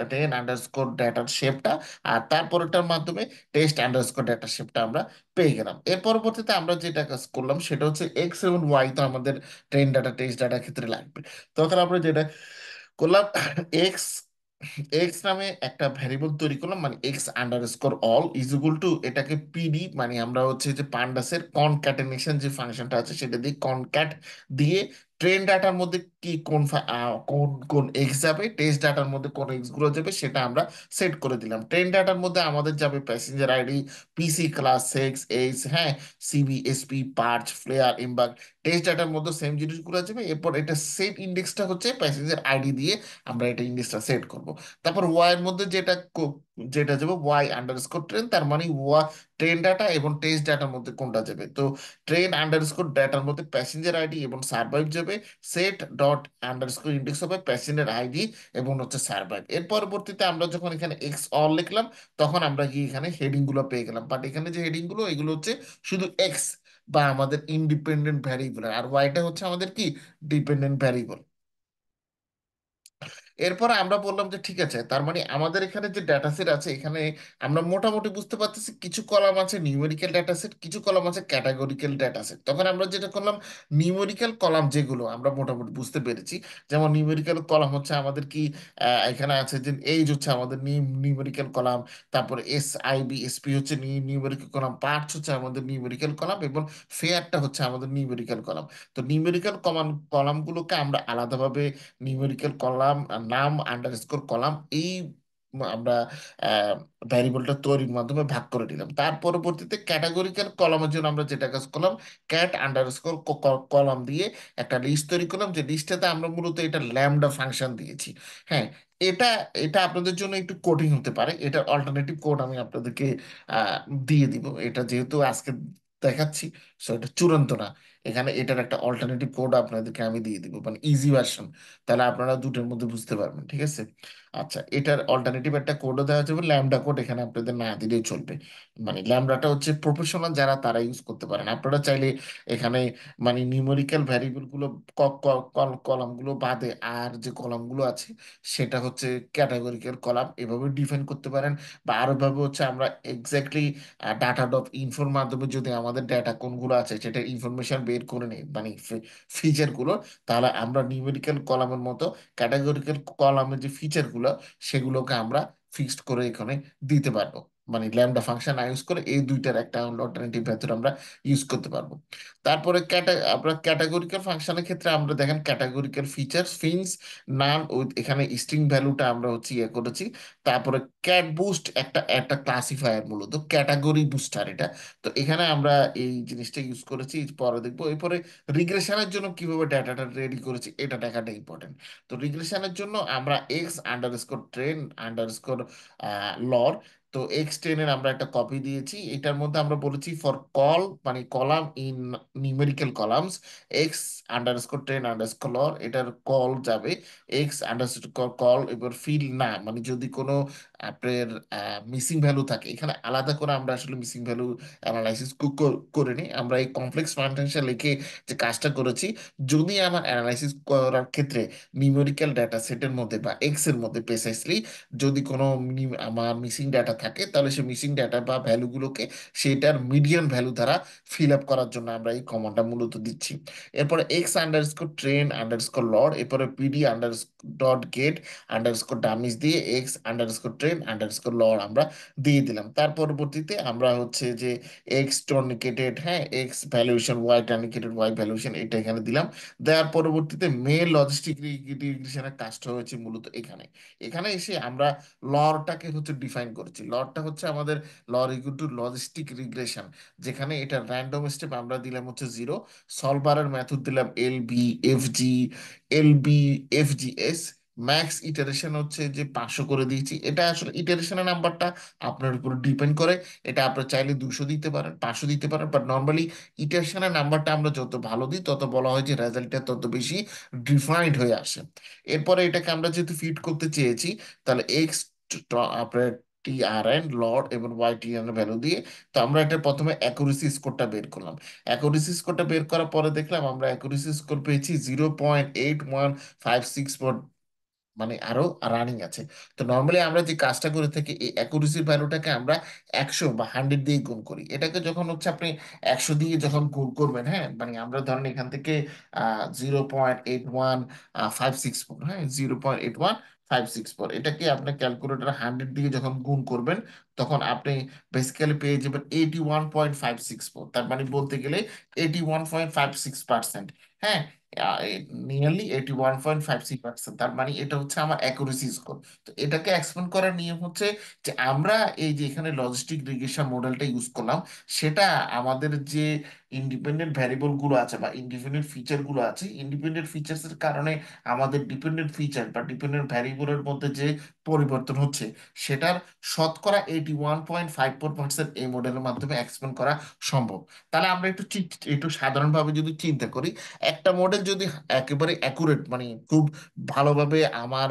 ট্রেন আন্ডারস্কোর ডেটার শেপটা, আর তারপরেরটার মাধ্যমে টেস্ট আন্ডারস্কোর ডেটার শেপটা আমরা পেয়ে গেলাম। এর পরবর্তীতে আমরা যেটা কাজ করলাম সেটা হচ্ছে এক্স এবং ওয়াই, তো আমাদের ট্রেন ডাটা টেস্ট ডাটার ক্ষেত্রে লাগবে। তখন আমরা যেটা করলাম, এক্স এক্স নামে একটা ভ্যারিয়েবল তৈরি করলাম, মানে x underscore all is equal to, এটাকে পিডি, মানে আমরা হচ্ছে যে পান্ডাসের কনক্যাটেনেশন যে ফাংশনটা আছে সেটা দিয়ে কনক্যাট দিয়ে ট্রেন ডাটার মধ্যে কি কোন কোন এক্স যাবে, টেস্ট ডাটার মধ্যে কোন এক্স গুলো যাবে সেটা আমরা সেট করে দিলাম। ট্রেন ডাটার মধ্যে আমাদের যাবে passenger ID, PC class, sex, age, হ্যাঁ, sib, SP, parch, fare, embark. Test ডাটার মধ্যে সেম জিনিসগুলো যাবে। এরপর এটা সেট ইন্ডেক্সটা হচ্ছে প্যাসেঞ্জার আইডি দিয়ে আমরা এটা ইন্ডেক্সটা সেট করব। তারপর ওয়াই এর মধ্যে যেটা যাবে ওয়াই আন্ডারস্কোর ট্রেন, তার মানে ট্রেন ডাটা এবং টেস্ট ডাটার মধ্যে কোনটা যাবে। তো ট্রেন আন্ডারস্কোর ডাটার মধ্যে প্যাসেঞ্জার আইডি এবং সার্ভাইভ যাবে, সেট ডট আন্ডারস্কোর ইন্ডেক্স হবে প্যাসেঞ্জার আইডি এবং হচ্ছে সার্ভাইভ। এর পরবর্তীতে আমরা যখন এখানে এক্স অল লিখলাম, তখন আমরা গিয়ে এখানে হেডিং গুলো পেয়ে গেলাম। বাট এখানে যে হেডিং গুলো, এগুলো হচ্ছে শুধু এক্স বা আমাদের ইন্ডিপেন্ডেন্ট ভ্যারিয়েবল, আর ওয়াইটা হচ্ছে আমাদের কি ডিপেন্ডেন্ট ভ্যারিয়েবল। এরপরে আমরা বললাম যে ঠিক আছে, তার মানে আমাদের এখানে যে ডেটা সেট আছে, এখানে আমরা মোটামুটি বুঝতে পারতেছি কিছু কলাম আছে নিউমেরিক্যাল ডেটা সেট, কিছু কলাম আছে ক্যাটাগরিক্যাল ডেটা সেট। তখন আমরা যেটা করলাম, নিউমেরিক্যাল কলাম যেগুলো আমরা মোটামুটি বুঝতে পেরেছি, যেমন নিউমেরিক্যাল কলাম হচ্ছে আমাদের কি, এখানে আছে যে এইজ হচ্ছে আমাদের নিউমেরিক্যাল কলাম, তারপরে আইবি এসপি হচ্ছে নিউমেরিক্যাল কলাম, পার্টস হচ্ছে আমাদের নিউমেরিক্যাল কলাম, এবং ফেয়ারটা হচ্ছে আমাদের নিউমেরিক্যাল কলাম। তো নিউমেরিক্যাল কলামগুলোকে আমরা আলাদাভাবে নিউমেরিক্যাল কলাম নাম আন্ডারস্কোর কলাম, এই আমরা ভ্যারিয়েবলটা তৈরির মাধ্যমে ভাগ করে দিলাম। তার পরবর্তীতে ক্যাটাগরিক্যাল কলামের জন্য আমরা যেটা কাজ করলাম, ক্যাট আন্ডারস্কোর কলাম দিয়ে একটা লিস্ট তৈরি করলাম, যে লিস্টটাতে আমরা মূলত এটা ল্যামডা ফাংশন দিয়েছি। হ্যাঁ, এটা এটা আপনাদের জন্য একটু কঠিন হতে পারে, এটার অল্টারনেটিভ কোড আমি আপনাদেরকে আহ, দিয়ে দিব। এটা যেহেতু আজকে দেখাচ্ছি, সো এটা চূড়ান্ত না। এখানে এটার একটা অল্টারনেটিভ কোড আপনাদেরকে আমি দিয়ে দিব, মানে ইজি ভার্সন, তাহলে আপনারা দুটোর মধ্যে বুঝতে পারবেন, ঠিক আছে? আচ্ছা, এটার অল্টারনেটিভ একটা কোডও দেওয়া যাবে, ল্যামডা কোড, এখানে আপনাদের না দিলেও চলবে। মানে ল্যামডাটা হচ্ছে প্রফেশনাল যারা তারা ইউজ করতে পারেন। আপনারা চাইলে এখানে মানে নিউমেরিক্যাল ভ্যারিয়েবল গুলো কলামগুলো বাদে আর যে কলামগুলো আছে সেটা হচ্ছে ক্যাটাগরিক্যাল কলাম, এভাবে ডিফাইন করতে পারেন। বা আরো ভাবে হচ্ছে আমরা এক্স্যাক্টলি ডাটা ডট ইনফোর মাধ্যমে যদি আমাদের ডাটা কোনগুলো আছে সেটা ইনফরমেশন বের করে নিই, মানে ফিচার গুলো, তাহলে আমরা নিউমেরিক্যাল কলামের মতো ক্যাটাগরিক্যাল কলামের যে ফিচার গুলো সেগুলোকে আমরা ফিক্সড করে এখানে দিতে পারবো। মানে ল্যামডা ফাংশন ইউজ করে এই দুইটার একটা অল্টারনেটিভ মেথড আমরা ইউজ করতে পারবো। তারপরে আমরা ক্যাটাগরিক্যাল ফাংশনের ক্ষেত্রে আমরা দেখেন ক্যাটাগরিক্যাল ফিচার ফিন্স নান উইথ, এখানে স্ট্রিং ভ্যালুটা আমরা হচ্ছে ইয়ে করেছি। তারপরে ক্যাট বুস্ট একটা একটা ক্লাসিফায়ার, মূলত ক্যাটাগরি বুস্টার এটা। তো এখানে আমরা এই জিনিসটা ইউজ করেছি, পরে দেখবো। এরপরে রিগ্রেশনের জন্য কিভাবে ডাটাটা রেডি করেছি এটা দেখাটা ইম্পর্টেন্ট। তো রিগ্রেশনের জন্য আমরা এক্স আন্ডারস্কোর ট্রেন আন্ডারস্কোর লর, তো এক্স টেনের আমরা একটা কপি দিয়েছি। এটার মধ্যে আমরা বলেছি ফর কল, মানে column in numerical columns, X underscore train underscore লর, এটার কল যাবে এক্স আন্ডারস্কোর কল। এবার ফিল না, মানে যদি কোনো আপনার মিসিং ভ্যালু থাকে, এখানে আলাদা করে আমরা আসলে মিসিং ভ্যালু অ্যানালাইসিস করে নিই। আমরা এই কমপ্লেক্স ফাংশন লিখে যে কাজটা করেছি, যদি আমার অ্যানালাইসিস করার ক্ষেত্রে নিউমেরিক্যাল ডাটা সেটের মধ্যে বা এক্স এর মধ্যে প্রেসাইসলি যদি কোনো আমার মিসিং ডাটা থাকে, তাহলে সে মিসিং ডেটা বা ভ্যালুগুলোকে সেটার মিডিয়ান ভ্যালু দ্বারা ফিল আপ করার জন্য আমরা এই কমান্ডটা মূলত দিচ্ছি। এরপরে এক্স আন্ডারস্কোর ট্রেন আন্ডারস্কোর লড, এরপরে PD under dot get underscore dummies দিয়ে এক্স আন্ডারস্কোর ট্রেন আন্ডারস্কোর লড আমরা দিয়ে দিলাম। তার পরবর্তীতে আমরা হচ্ছে যে এক্স টর্নিকেটেড, হ্যাঁ, x valuation y truncated y valuation এটা এখানে দিলাম। দেওয়ার পরবর্তীতে মেল লজিস্টিক রিগ্রেশনের কাজটা হয়েছে মূলত এখানে। এখানে এসে আমরা লরটাকে হচ্ছে ডিফাইন করেছি। লরটা হচ্ছে আমাদের লর ইকুয়াল টু লজিস্টিক রিগ্রেশন, যেখানে এটা র্যান্ডম স্টেপ আমরা দিলাম হচ্ছে 0, সলভারের মেথড দিলাম L B F G, max iteration হচ্ছে যে 500 করে দিয়েছি। এটা আসলে ইটারেশনের নাম্বারটা আপনার উপর ডিপেন্ড করে। এটা আপনার চাইলে 200 দিতে পারেন, 500 দিতে পারেন, বাট নর্মালি ইটারেশনের নাম্বারটা আমরা যত ভালো দিই তত বলা হয় যে রেজাল্টটা তত বেশি ডিফাইন্ড হয়ে আসে। এরপরে এটাকে আমরা যেহেতু ফিট করতে চেয়েছি, তাহলে এক্স আপনার টি আর এন লর্ড এবং ওয়াই টি এর ভ্যালু দিয়ে, তো আমরা এটা প্রথমে অ্যাকুরেসি স্কোরটা বের করলাম। অ্যাকুরেসি স্কোরটা বের করার পরে দেখলাম আমরা অ্যাকুরেসি স্কোর পেয়েছি 0.8156, মানে আরো রানিং আছে। তো নর্মালি আমরা যে কাজটা করে থাকি এই অ্যাকুরেসির ভ্যালুটাকে আমরা 100 বা 100 দিয়ে গুণ করি। এটাকে যখন হচ্ছে আপনি 100 দিয়ে যখন গুণ করবেন, হ্যাঁ, মানে আমরা ধরেন এখান থেকে 0.8156, হ্যাঁ, 0.8156, এটাকে আপনার ক্যালকুলেটর 100 দিয়ে যখন গুণ করবেন, তখন আপনি বেসিক্যালি পেয়ে যাবেন 81.564। তার মানে বলতে গেলে 81.56%, হ্যাঁ, নিয়ারলি 81.56%। তার মানে এটা হচ্ছে আমার অ্যাকুরেসি স্কোর। তো এটাকে এক্সপ্লেন করার নিয়ম হচ্ছে যে আমরা এই যে এখানে লজিস্টিক রিগ্রেশন মডেলটা ইউজ করলাম, সেটা আমাদের যে ইন্ডিপেন্ডেন্ট ভ্যারিয়েবল গুলো আছে বা ইন্ডিপেন্ডেন্ট ফিচার গুলো আছে, ইন্ডিপেন্ডেন্ট ফিচার্সের কারণে আমাদের ডিপেন্ডেন্ট ফিচার বা ডিপেন্ডেন্ট ভ্যারিয়েবলের মধ্যে যে পরিবর্তন হচ্ছে, সেটার শতকরা 81.54% এই মডেলের মাধ্যমে এক্সপ্লেন করা সম্ভব। তাহলে আমরা একটু সাধারণভাবে যদি চিন্তা করি, একটা মডেল যদি একেবারে অ্যাকুরেট, মানে খুব ভালোভাবে আমার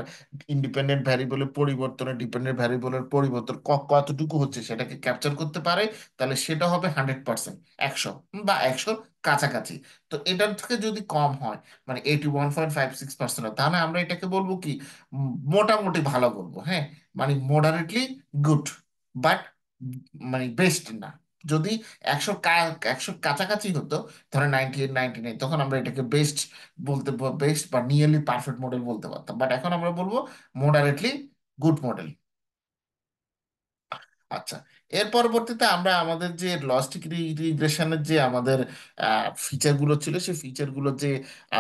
ইন্ডিপেন্ডেন্ট ভ্যারিয়েবলের পরিবর্তনে ডিপেন্ডেন্ট ভ্যারিয়েবলের পরিবর্তন কতটুকু হচ্ছে সেটাকে ক্যাপচার করতে পারে, তাহলে সেটা হবে 100%, 100 বা 100 কাছাকাছি। তো এটার থেকে যদি কম হয়, মানে 81.56%, তাহলে আমরা এটাকে বলবো কি, মোটামুটি ভালো বলবো, হ্যাঁ, মানে মডারেটলি গুড, বাট মানে বেস্ট না। যদি 100 100 কাছাকাছি হতো, ধরেন 98 99, তখন আমরা এটাকে বেস্ট বলতে, বেস্ট বা নিয়ারলি পারফেক্ট মডেল বলতে পারতাম। বাট এখন আমরা বলবো মডারেটলি গুড মডেল। আচ্ছা, এর পরবর্তীতে আমরা আমাদের যে লজিস্টিক রিগ্রেশনের যে আমাদের ফিচারগুলো ছিল, সেই ফিচারগুলো যে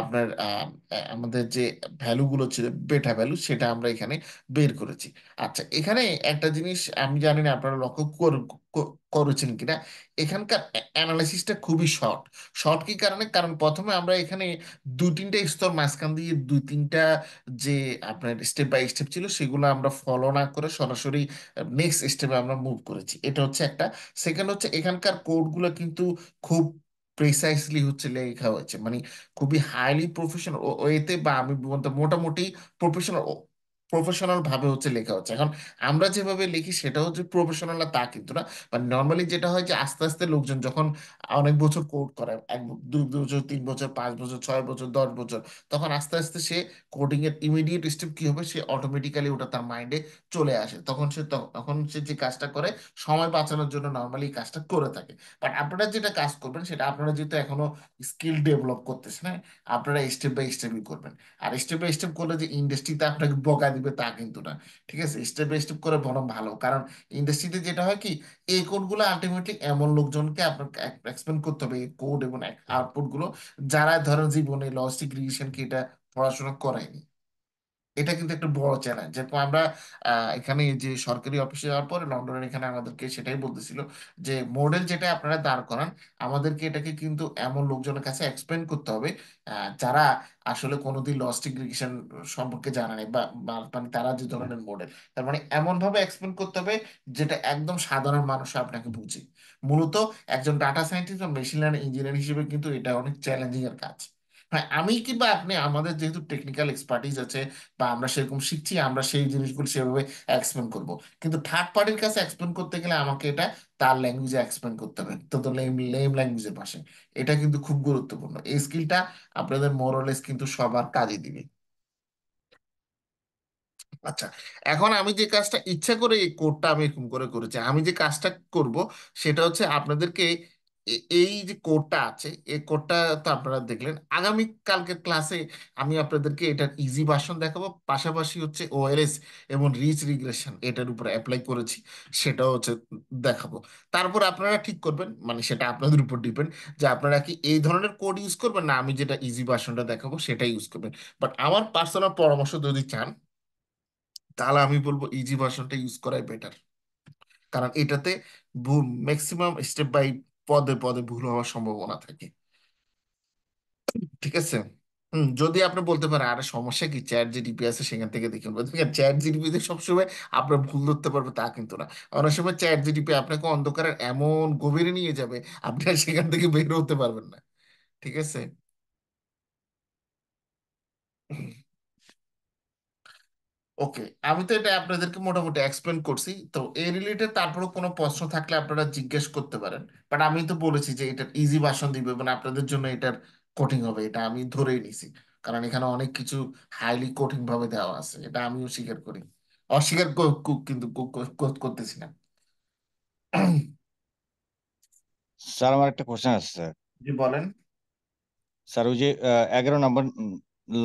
আপনার আমাদের যে ভ্যালুগুলো ছিল, বেটা ভ্যালু, সেটা আমরা এখানে বের করেছি। আচ্ছা, এখানে একটা জিনিস আমি জানি না আপনারা লক্ষ্য করেছেন কিনা, এখানকার অ্যানালাইসিসটা খুবই শর্ট। শর্ট কি কারণে? কারণ প্রথমে আমরা এখানে দুই তিনটা স্তর মাঝখান দিয়ে দুই তিনটা যে আপনার স্টেপ বাই স্টেপ ছিল সেগুলো আমরা ফলো না করে সরাসরি নেক্সট স্টেপে আমরা মুভ করেছি। এটা হচ্ছে একটা। সেকেন্ড হচ্ছে এখানকার কোডগুলো কিন্তু খুব প্রিসাইসলি হচ্ছে লেখা হয়েছে, মানে খুবই হাইলি প্রফেশনাল ওয়েতে, বা আমি বলতে মোটামুটি প্রফেশনাল প্রফেশনাল ভাবে হচ্ছে লেখা হচ্ছে। এখন আমরা যেভাবে লিখি সেটা হচ্ছে প্রফেশনাল, তা কিন্তু না। মানে নর্মালি যেটা হয় যে আস্তে আস্তে লোকজন যখন অনেক বছর কোড করে, 1 2 বছর, 3 বছর, 5 বছর, 6 বছর, 10 বছর, তখন আস্তে আস্তে সে কোডিং এর ইমিডিয়েট স্টেপ কি হবে, সে অটোমেটিক্যালি ওটা তার মাইন্ডে চলে আসে। তখন সে যে কাজটা করে সময় বাঁচানোর জন্য নর্মালি কাজটা করে থাকে। বাট আপনারা যেটা কাজ করবেন সেটা, আপনারা যেহেতু এখনো স্কিল ডেভেলপ করতেছেন, হ্যাঁ, আপনারা স্টেপ বাই স্টেপই করবেন। আর স্টেপ বাই স্টেপ করলে যে ইন্ডাস্ট্রিতে আপনাকে বকা দিবে তা কিন্তু না। ঠিক আছে, স্টেপ বাই স্টেপ করে বরং ভালো, কারণ ইন্ডাস্ট্রিতে যেটা হয় কি, এই কোডগুলো আলটিমেটলি এমন লোকজনকে আপনাকে এক্সপ্লেন করতে হবে, এই কোড এবং আউটপুট গুলো, যারা ধরেন জীবনে লজিস্টিক রিগ্রেশন কি এটা পড়াশোনা করায়নি। এটা কিন্তু একটা বড় চ্যালেঞ্জ। যেরকম আমরা এখানে যে সরকারি অফিসে যাওয়ার পরে লন্ডনের এখানে আমাদেরকে সেটাই বলতেছিল যে মডেল যেটা আপনারা দাঁড় করান, আমাদেরকে এটাকে কিন্তু এমন লোকজনের কাছে এক্সপ্লেন করতে হবে যারা আসলে কোনোদিন লস ইগ্রিগেশন সম্পর্কে জানে না, মানে তারা যে ধরনের মডেল, তার মানে এমন ভাবে এক্সপ্লেন করতে হবে যেটা একদম সাধারণ মানুষ আপনাকে বুঝে। মূলত একজন ডাটা সায়েন্টিস্ট বা মেশিন লার্নিং ইঞ্জিনিয়ার হিসেবে কিন্তু এটা অনেক চ্যালেঞ্জিং এর কাজ। হ্যাঁ, আমি কিংবা আপনি, আমাদের যেহেতু টেকনিক্যাল এক্সপার্টিস আছে বা আমরা সেরকম শিখছি, আমরা সেই জিনিসগুলো সেভাবে এক্সপ্লেন করব। কিন্তু থার্ড পার্টির কাছে এক্সপ্লেন করতে গেলে আমাকে এটা তার ল্যাঙ্গুয়েজে এক্সপ্লেন করতে হবে, তো তো লেম লেম ল্যাঙ্গুয়েজের ভাষায়। এটা কিন্তু খুব গুরুত্বপূর্ণ। এই স্কিলটা আপনাদের মোরলেস কিন্তু সবার কাজে দিবে। আচ্ছা, এখন আমি যে কাজটা ইচ্ছা করে এই কোডটা আমি এরকম করে করেছি, আমি যে কাজটা করব সেটা হচ্ছে আপনাদেরকে এই যে কোডটা আছে এই কোডটা তো আপনারা দেখলেন, আগামী কালকের ক্লাসে আমি আপনাদেরকে এটার ইজি ভার্সন দেখাবো, পাশাপাশি হচ্ছে ওএলএস এবং রিচ রিগ্রেশন এটার উপরে অ্যাপ্লাই করেছি সেটাও হচ্ছে দেখাবো। তারপর আপনারা ঠিক করবেন, মানে সেটা আপনাদের উপর ডিপেন্ড যে আপনারা কি এই ধরনের কোড ইউজ করবেন না আমি যেটা ইজি ভার্সনটা দেখাবো সেটা ইউজ করবেন। বাট আমার পার্সোনাল পরামর্শ যদি চান তাহলে আমি বলবো ইজি ভার্সনটা ইউজ করাই বেটার, কারণ এটাতে ম্যাক্সিমাম স্টেপ বাই পদে পদে ভুল হওয়ার সম্ভাবনা থাকে। ঠিক আছে। যদি আপনি বলতে পারেন আরে সমস্যা কি, চ্যাট জিডিপি আছে সেখান থেকে দেখুন, দেখেন চ্যাট জিডিপিতে সবসময় আপনার ভুল ধরতে পারবে তা কিন্তু না। অনেক সময় চ্যাট জিডিপি আপনাকে অন্ধকারের এমন গভীরে নিয়ে যাবে আপনি আর সেখান থেকে বের হতে পারবেন না। ঠিক আছে। ওকে, আমি তো এটা আপনাদেরকে মোটামুটি এক্সপ্লেন করছি, তো এই রিলেটেড তারপরে কোনো প্রশ্ন থাকলে আপনারা জিজ্ঞেস করতে পারেন। বাট আমি তো বলেছি যে এটার ইজি ভার্সন দিবে, মানে আপনাদের জন্য এটার কঠিন হবে এটা আমি ধরেই নিছি, কারণ এখানে অনেক কিছু হাইলি কঠিন ভাবে দেওয়া আছে, এটা আমিও স্বীকার করি, অস্বীকার কিন্তু করতেছি না। স্যার আমার একটা কোশ্চেন আছে স্যার। জি বলেন। স্যার ওই যে 11 নম্বর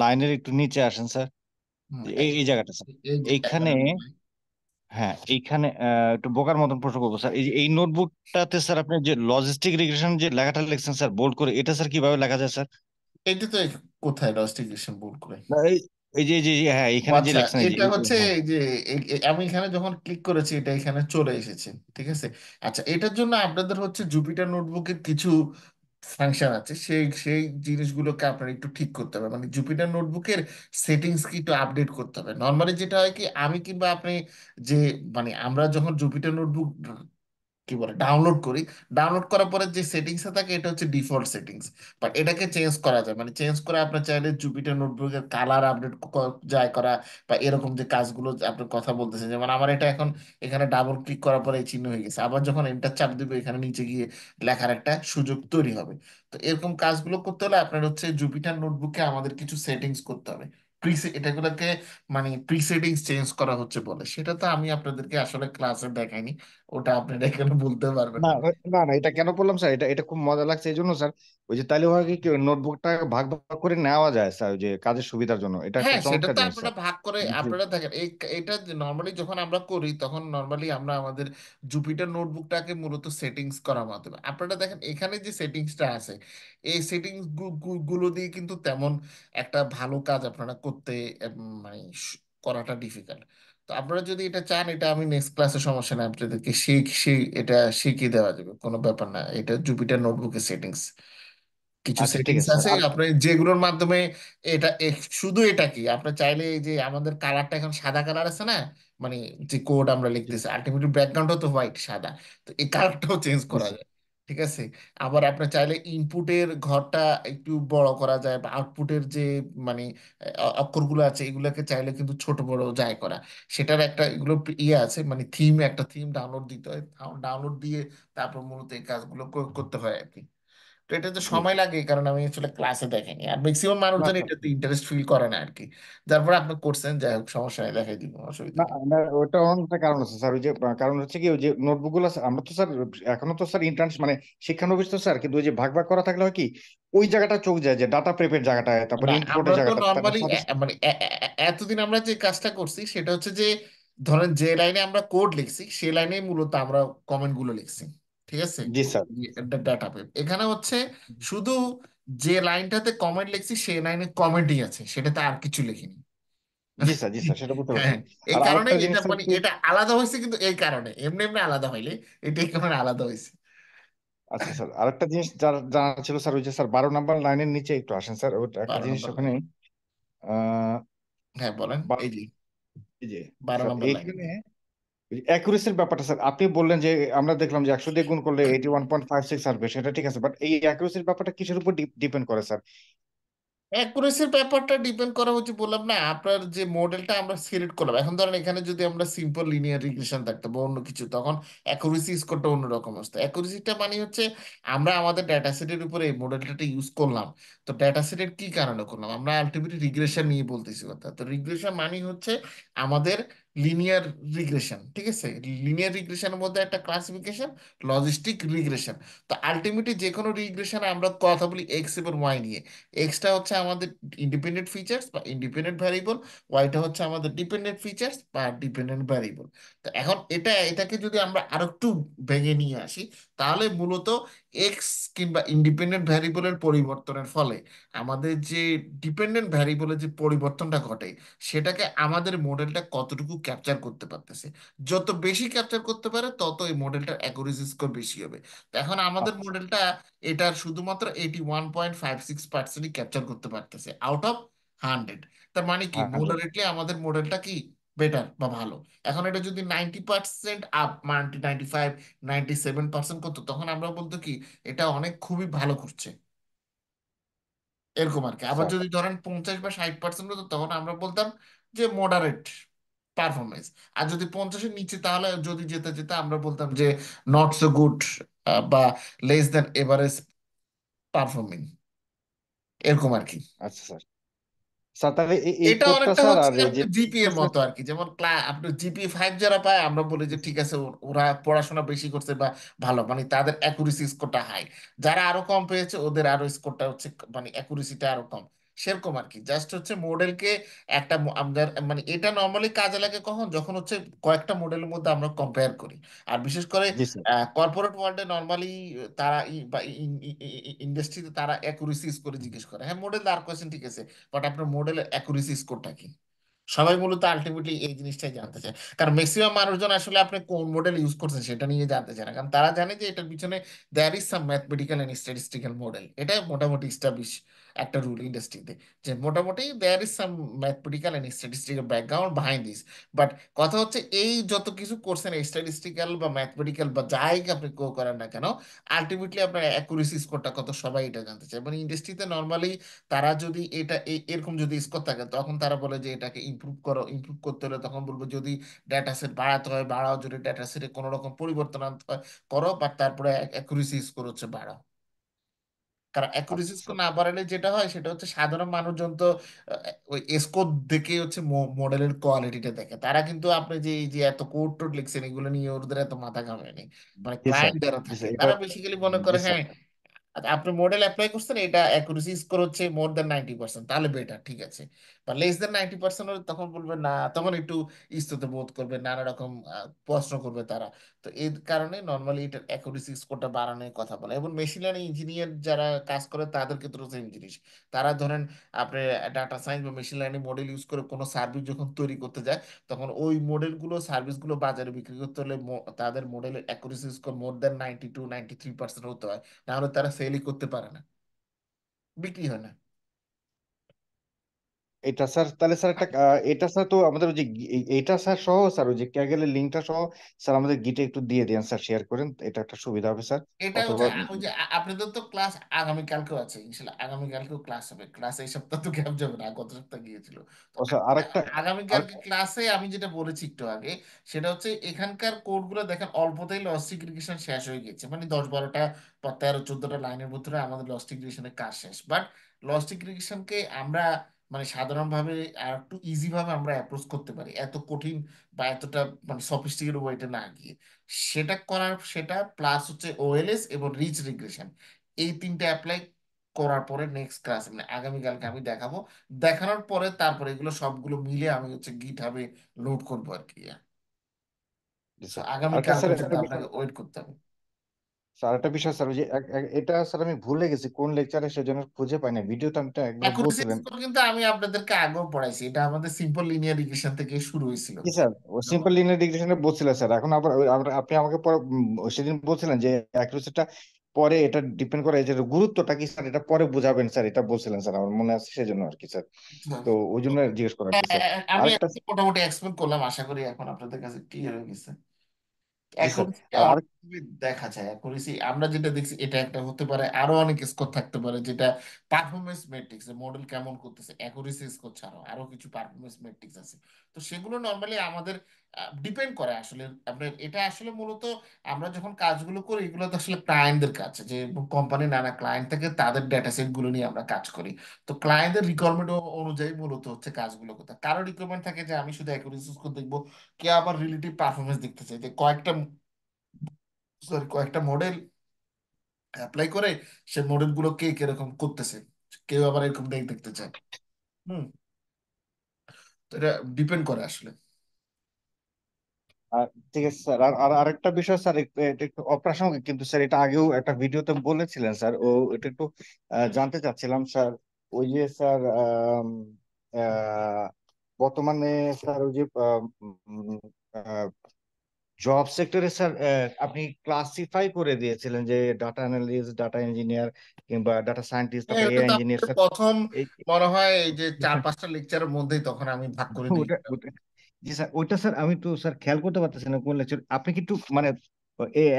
লাইনের একটু নিচে আসেন স্যার, হুম, এই এই জায়গাটা স্যার, এই যে এইখানে, 11 নম্বর। হ্যাঁ এইখানে একটু বোকার মতন প্রশ্ন করবো স্যার। এই যে এই নোটবুকটাতে স্যার আপনি যে লজিস্টিক রিগ্রেশন যে লেখাটা লিখছেন স্যার বোল্ড করে, এটা স্যার কিভাবে লেখা যায় স্যার? এটা তো কোথায় রাস্টিকেশন ভুল করে? না, এই যে হ্যাঁ ও এখানে যে আচ্ছা, লেখছেন এই যে এটা হচ্ছে হ্যাঁ। এই যে আমি এখানে যখন ক্লিক করেছি এটা এখানে চলে এসেছে। ঠিক আছে। আচ্ছা, এটার জন্য আপনাদের হচ্ছে জুপিটার নোটবুকের কিছু ফাংশন আছে, সেই সেই জিনিসগুলোকে আপনার একটু ঠিক করতে হবে, মানে জুপিটার নোটবুকের সেটিংস কি একটু আপডেট করতে হবে। নর্মালি যেটা হয় কি আমি কিংবা আপনি যে, মানে আমরা যখন জুপিটার নোটবুক কি বলে ডাউনলোড করি, ডাউনলোড করার পরে যে সেটিংস থাকে এটা হচ্ছে ডিফল্ট সেটিংস, বাট এটাকে চেঞ্জ করা যায়, মানে চেঞ্জ করে আপনার চাইলে জুপিটার নোটবুকের কালার আপডেট যায় করা, বা এরকম যে কাজগুলো যে আপনি কথা বলতেছেন, যেমন আমার এটা এখন এখানে ডাবল ক্লিক করার পরে এই চিহ্ন হয়ে গেছে, আবার যখন এন্টার চাপ দিবে এখানে নিচে গিয়ে লেখার একটা সুযোগ তৈরি হবে। তো এরকম কাজগুলো করতে হলে আপনার হচ্ছে জুপিটার নোটবুকে আমাদের কিছু সেটিংস করতে হবে, এটাগুলোকে মানে প্রি সেটিংস চেঞ্জ করা হচ্ছে বলে, সেটা তো আমি আপনাদেরকে আসলে ক্লাসে দেখাইনি, ওটা আপনারা এখানে বলতে পারবেন না না। না না, এটা কেন বললাম স্যার, এটা খুব মজা লাগছে এই জন্য স্যার। ওই যে তাইলে হয় কি নোটবুকটা ভাগ ভাগ করে নেওয়া যায় স্যার, ওই যে কাজের সুবিধার জন্য এটা একটা হ্যাঁ, সেটা চমৎকার তো জিনিস আপনারা স্যার। ভাগ করে জি আপনারা দেখেন এটা নর্মালি যখন আমরা করি তখন নর্মালি আমরা আমাদের জুপিটার নোটবুকটাকে মূলত সেটিংস করার মাধ্যমে আপনারা দেখেন এখানে যে সেটিংসটা আছে এই সেটিংস গুলো দিয়ে কিন্তু তেমন একটা ভালো কাজ আপনারা করতে মানে করাটা ডিফিকাল্ট। তো আপনারা যদি এটা চান এটা আমি নেক্সট ক্লাসে সমস্যা নেই আপনাদেরকে সেই এটা শিখিয়ে দেওয়া যাবে, কোনো ব্যাপার না, এটা জুপিটার নোটবুকের সেটিংস কিছু আচ্ছা ঠিক সেটিংস আছে স্যার। আছে আর আপনি যেগুলোর মাধ্যমে এটা শুধু এটা কি আপনি চাইলে এই যে আমাদের কালারটা এখন সাদা কালার আছে না, মানে যে কোড আমরা জি লিখতেছি আলটিমেটলি ব্যাকগ্রাউন্ডও তো হোয়াইট সাদা, তো এই কালারটাও চেঞ্জ জি করা স্যার। যায়। ঠিক আছে। আবার আপনি চাইলে ইনপুটের ঘরটা একটু বড় করা যায়, বা আউটপুটের যে মানে অক্ষরগুলো আছে এগুলোকে চাইলে কিন্তু ছোট বড় যায় করা, সেটার একটা এগুলো ইয়ে আছে, মানে একটা থিম ডাউনলোড দিতে হয়, ডাউনলোড দিয়ে তারপর মূলত এই কাজগুলো করতে হয় আর কি। তো এটা তো জি সময় লাগে এই কারণে আমি আসলে ক্লাসে দেখিনি, আর ম্যাক্সিমাম না মানুষজন স্যার, এটাতে ইন্টারেস্ট ফিল করে না আর কি। যারপর আপনি করছেন যাই হোক সমস্যা নেই, দেখাই দিব, অসুবিধা না নেই। না, ওটা অনেকটা কারণ আছে স্যার। ওই যে কারণ হচ্ছে কি, ওই যে নোটবুক গুলো আমরা তো স্যার এখনো তো স্যার ইন্টার্ন মানে শিক্ষানবিশ তো স্যার, কিন্তু ওই যে ভাগ ভাগ করা থাকলে হয় কি, ওই জায়গাটা চোখ যায় যে ডাটা প্রেপের জায়গাটায়, তারপর না, আমরা ইনপুটের তো জায়গাটা, তারপর নর্মালি সাথে মানে এতদিন আমরা যে কাজটা করছি সেটা হচ্ছে যে ধরেন যে লাইনে আমরা কোড লিখছি সেই লাইনে মূলত আমরা কমেন্ট গুলো লিখছি। ঠিক আছে। জি স্যার। ডাটা পেপ এখানে হচ্ছে শুধু যে লাইনটাতে কমেন্ট লিখছি সেই লাইনে কমেন্টই আছে, সেটাতে আর কিছু লিখিনি। জি স্যার, জি স্যার, সেটা বুঝতে হ্যাঁ, পারছি। এই আর কারণে আরেকটা জিনিস এটা স্যার মানে কি, এটা আলাদা হয়েছে, কিন্তু এই কারণে এমনি এমনি আলাদা হইলে এটা এই কারণে আলাদা হয়েছে। আচ্ছা স্যার আরেকটা জিনিস জানা ছিল স্যার, ওই যে স্যার 12 নম্বর লাইনের নিচে একটু আসেন স্যার, ওটা একটা 12 জিনিস নম্বর ওখানে লাইন। আহ হ্যাঁ বলেন, বা- এই যে এই যে 12 স্যার নম্বর লাইন। এইখানে অ্যাকুরেসির ব্যাপারটা স্যার আপনি বললেন যে আমরা দেখলাম যে 100 দিয়ে গুণ করলে 81.56 আসবে, সেটা ঠিক আছে, বাট এই অ্যাকুরেসির ব্যাপারটা কিসের উপর ডিপেন্ড করে স্যার? অ্যাকুরেসির ব্যাপারটা ডিপেন্ড করা হচ্ছে, বললাম না, আপনার যে মডেলটা আমরা সিলেক্ট করলাম। এখন ধরেন এখানে যদি আমরা সিম্পল লিনিয়ার রিগ্রেশন থাকতো বা অন্য কিছু, তখন অ্যাকুরেসি স্কোরটা অন্যরকম আসতো। অ্যাকুরেসিটা মানে হচ্ছে আমরা আমাদের ডেটা সেটের উপরে এই মডেলটা ইউজ করলাম। তো ডেটা সেটের কি কারণে করলাম, আমরা আলটিমেটলি রিগ্রেশন নিয়ে বলতেছি কথা। তো রিগ্রেশন মানে হচ্ছে আমাদের লিনিয়ার রিগ্রেশন, ঠিক আছে। লিনিয়ার রিগ্রেশনের মধ্যে একটা ক্লাসিফিকেশন, লজিস্টিক রিগ্রেশন। তো আলটিমেটলি যে কোনো রিগ্রেশনে আমরা কথা বলি এক্স এবং ওয়াই নিয়ে। এক্সটা হচ্ছে আমাদের ইন্ডিপেন্ডেন্ট ফিচার্স বা ইন্ডিপেন্ডেন্ট ভ্যারিয়েবল, ওয়াইটা হচ্ছে আমাদের ডিপেন্ডেন্ট ফিচার্স বা ডিপেন্ডেন্ট ভ্যারিয়েবল। তো এখন এটাকে যদি আমরা আরো একটু ভেঙে নিয়ে আসি, তাহলে মূলত এক্স কিংবা ইন্ডিপেন্ডেন্ট ভ্যারিয়েবলের পরিবর্তনের ফলে আমাদের যে ডিপেন্ডেন্ট ভ্যারিয়েবলের যে পরিবর্তনটা ঘটে, সেটাকে আমাদের মডেলটা কতটুকু ক্যাপচার করতে পারতেছে। যত বেশি ক্যাপচার করতে পারে তত এই মডেলটার অ্যাকুরেসি স্কোর বেশি হবে। তো এখন আমাদের আচ্ছা মডেলটা এটার শুধুমাত্র 81.56% ক্যাপচার করতে পারতেছে আউট অফ 100। তার মানে কি, 100। মোডারেটলি আমাদের মডেলটা কি বেটার বা ভালো। এখন এটা যদি 90% আপ, মানে 95, 97% করতো, তখন আমরা বলতো কি এটা অনেক খুবই ভালো করছে, এরকম আর কি। আবার স্যার যদি ধরেন 50 বা 60% হতো, তখন আমরা বলতাম যে মডারেট পারফরমেন্স। আর যদি 50-এর নিচে, তাহলে যদি যেতে যেতে আমরা বলতাম যে নট সো গুড বা লেস দেন এভারেজ পারফর্মিং, এরকম আর কি। আচ্ছা স্যার। স্যার তাহলে এই এটা কোডটা অনেকটা স্যার হচ্ছে আর এই যে আপনার জিপিএ এর মতো আর কি। যেমন আপনার জিপিএ 5 যারা পায়, আমরা বলি যে ঠিক আছে ওরা পড়াশোনা বেশি করছে বা ভালো, মানে তাদের অ্যাকুরেসি স্কোরটা হাই। যারা আরো কম পেয়েছে ওদের আরো স্কোরটা হচ্ছে, মানে অ্যাকুরেসিটা আরো কম। সেরকম আর কি, জাস্ট হচ্ছে মডেলকে একটা আমাদের মানে এটা নর্মালি কাজে লাগে কখন, যখন হচ্ছে কয়েকটা মডেলের মধ্যে আমরা কম্পেয়ার করি। আর বিশেষ করে জি স্যার। কর্পোরেট ওয়ার্ল্ডে নর্মালি তারা বা ইন্ডাস্ট্রিতে তারা অ্যাকুরেসি স্কোরে জিজ্ঞেস করে। হ্যাঁ, মডেল আর কোয়েশ্চেন ঠিক আছে, বাট আপনার মডেলের অ্যাকুরেসি স্কোরটা কি। সবাই মূলত আলটিমেটলি এই জিনিসটাই জানতে চায়। কারণ ম্যাক্সিমাম মানুষজন আসলে আপনি কোন মডেল ইউজ করছেন সেটা নিয়ে জানতে চায় না, কারণ তারা জানে যে এটার পিছনে there is some mathematical and statistical model. এটা মোটামুটি ইস্টাবলিশ একটা রুল ইন্ডাস্ট্রিতে, যে মোটামুটি there is some mathematical and statistical background behind this. But কথা হচ্ছে এই যত কিছু করছেন স্ট্যাটিস্টিক্যাল বা ম্যাথমেটিক্যাল বা যাই আপনি করেন না কেন, আলটিমেটলি আপনার অ্যাকুরেসি স্কোরটা কত সবাই এটা জানতে চায়। মানে ইন্ডাস্ট্রিতে নর্মালি তারা যদি এটা এরকম যদি স্কোর থাকে, তখন তারা বলে যে এটাকে ইমপ্রুভ করো। ইমপ্রুভ করতে হলে তখন বলবো যদি ডেটা সেট বাড়াতে হয় বাড়াও, যদি ডেটা সেটে কোনো রকম পরিবর্তন আনতে হয় করো, বাট তারপরে অ্যাকুরেসি স্কোর হচ্ছে বাড়াও। কারণ অ্যাকুরেসি আচ্ছা স্কোর স্যার। না বাড়ালে যেটা হয় সেটা হচ্ছে সাধারণ মানুষজন তো ওই স্কোর দেখে হচ্ছে মডেলের কোয়ালিটিটা দেখে। তারা কিন্তু আপনি যে এই যে এত কোড টোড লিখছেন এগুলো নিয়ে ওদের এত মাথা ঘামায়নি। মানে জি স্যার। ক্লায়েন্ট যারা জি থাকে স্যার এটা। তারা বেসিক্যালি মনে জি করে স্যার। হ্যাঁ, আচ্ছা, আপনি মডেল অ্যাপ্লাই করছেন, এটা অ্যাকুরেসি স্কোর হচ্ছে মোর দ্যান 90%, তাহলে বেটার, ঠিক আছে। বা লেস দ্যান 90% হলে তখন বলবে না, তখন একটু ইস্ততে বোধ করবে, নানা রকম প্রশ্ন করবে তারা। তো এই কারণে নর্মালি এটা অ্যাকুরেসি স্কোরটা বাড়ানোর কথা বলে। এবং মেশিন লার্নিং ইঞ্জিনিয়ার যারা কাজ করে তাদের ক্ষেত্রে সেম জিনিস। তারা ধরেন আপনি ডাটা সায়েন্স বা মেশিন লার্নিং মডেল ইউজ করে কোনো সার্ভিস যখন তৈরি করতে যায়, তখন ওই মডেলগুলো সার্ভিসগুলো বাজারে বিক্রি করতে হলে তাদের মডেলের অ্যাকুরেসি স্কোর মোর দ্যান 92-93% হতে হয়, নাহলে তারা সেলই করতে পারে না, বিক্রি হয় না। এটা স্যার তাহলে স্যার একটা এটা স্যার তো আমাদের ওই যে এইটা স্যার সহ স্যার ওই যে ক্যাগেলের লিঙ্কটা সহ স্যার আমাদের গিটে একটু দিয়ে দেন স্যার, শেয়ার করেন, এটা একটা সুবিধা হবে স্যার। এটা হচ্ছে অথবা ওই যে আপনাদের তো ক্লাস আগামীকালকেও আছে, ইনশাল্লাহ আগামীকালকেও ক্লাস হবে। ক্লাস এই সপ্তাহ তো গ্যাপ যাবে না, গত সপ্তাহ গিয়েছিল। তো ও স্যার আরেকটা। আর আগামীকালকে ক্লাসে আমি যেটা বলেছি একটু আগে, সেটা হচ্ছে এখানকার কোডগুলো দেখেন অল্পতেই লস সিগ্রিগেশন শেষ হয়ে গেছে, মানে 10-12টা বা 13-14টা লাইনের ভিতরে আমাদের লস সিগ্রিগেশনের কাজ শেষ। বাট লস সিগ্রিগেশনকে আমরা মানে সাধারণভাবে আর একটু ইজি ভাবে আমরা অ্যাপ্রোচ করতে পারি, এত কঠিন বা এতটা মানে সফিস্টিকেটেড ওয়েতে না গিয়ে। সেটা প্লাস হচ্ছে ওএলএস এবং রিচ রিগ্রেশন, এই তিনটা অ্যাপ্লাই করার পরে নেক্সট ক্লাস মানে আগামীকালকে আমি দেখাবো। দেখানোর পরে তারপরে এগুলো সবগুলো মিলে আমি হচ্ছে গিট হাবে লোড করবো আর কি। জি So, স্যার। আরেকটা আগামীকাল স্যার পর্যন্ত একটা বিষয়। আপনাকে ওয়েট করতে হবে। স্যার একটা বিষয় স্যার ওই যে এটা স্যার আমি ভুলে গেছি কোন লেকচারে, সেজন্য খুঁজে পাই না ভিডিওতে, আমি তো একবার অ্যাকুরেসি বলছিলেন। স্কোর কিন্তু আমি আপনাদেরকে আগেও পড়াইছি, এটা আমাদের সিম্পল লিনিয়ার রিগ্রেশন থেকে শুরু হয়েছিল। জি স্যার ও সিম্পল লিনিয়ার রিগ্রেশনে বলছিলেন স্যার, এখন আবার আপনি আমাকে পরে সেদিন বলছিলেন যে অ্যাকুরেসিটা পরে এটা ডিপেন্ড করে যে গুরুত্বটা কি স্যার এটা পরে বুঝাবেন স্যার, এটা বলছিলেন স্যার, আমার মনে আছে সেজন্য আর কি স্যার। তো ওই জন্য জিজ্ঞেস করা আর কি স্যার। আমি আরেকটা। মোটামুটি এক্সপ্লেন করলাম, আশা করি এখন আপনাদের কাছে ক্লিয়ার হয়ে গেছে। জি স্যার। অ্যাকুরেসি আর আর অনেকভাবে দেখা যায়। অ্যাকুরেসি আমরা যেটা দেখছি এটা একটা হতে পারে, আরো অনেক স্কোর থাকতে পারে, যেটা পারফরমেন্স মেট্রিক্স, মডেল কেমন করতেছে, অ্যাকুরেসি স্কোর ছাড়াও আরো কিছু পারফরমেন্স মেট্রিক্স আছে। তো সেগুলো নর্মালি আমাদের ডিপেন্ড করে আসলে। আপনার এটা আসলে মূলত আমরা যখন কাজগুলো করি, এগুলো তো আসলে ক্লায়েন্টদের কাজ, যে কোম্পানি নানা ক্লায়েন্ট থেকে তাদের ডেটা সেট গুলো নিয়ে আমরা কাজ করি। তো ক্লায়েন্টের রিকোয়ারমেন্ট অনুযায়ী মূলত হচ্ছে কাজগুলো করতে হয়। কারো রিকোয়ারমেন্ট থাকে যে আমি শুধু অ্যাকুরেসি স্কোর দেখবো, কে আবার রিলেটিভ পারফরমেন্স দেখতে চাই, যে কয়েকটা মডেল অ্যাপ্লাই করে সে মডেল গুলো কে কিরকম করতেছে, কেউ আবার এরকম দেখতে চায়। হুম। তো এটা ডিপেন্ড করে আসলে। ঠিক আছে স্যার। আর আর আরেকটা বিষয় স্যার, এটা একটু অপ্রাসঙ্গিক কিন্তু স্যার, এটা আগেও একটা ভিডিওতে বলেছিলেন স্যার, এটা একটু জানতে চাচ্ছিলাম স্যার। ওই যে স্যার বর্তমানে স্যার ওই যে জব সেক্টরে স্যার আপনি ক্লাসিফাই করে দিয়েছিলেন যে ডাটা অ্যানালিস্ট, ডাটা ইঞ্জিনিয়ার, কিংবা ডাটা সায়েন্টিস্ট, হ্যাঁ, তারপর ওটা এআই তো ইঞ্জিনিয়ার আমাদের স্যার। প্রথম এই মনে হয় এই যে 4-5টা লেকচারের মধ্যেই তখন আমি ভাগ করে দিই। ওটা ওটা জি স্যার, ওইটা স্যার আমি তো স্যার খেয়াল করতে পারতেছি না কোন লেকচার আপনি কি একটু মানে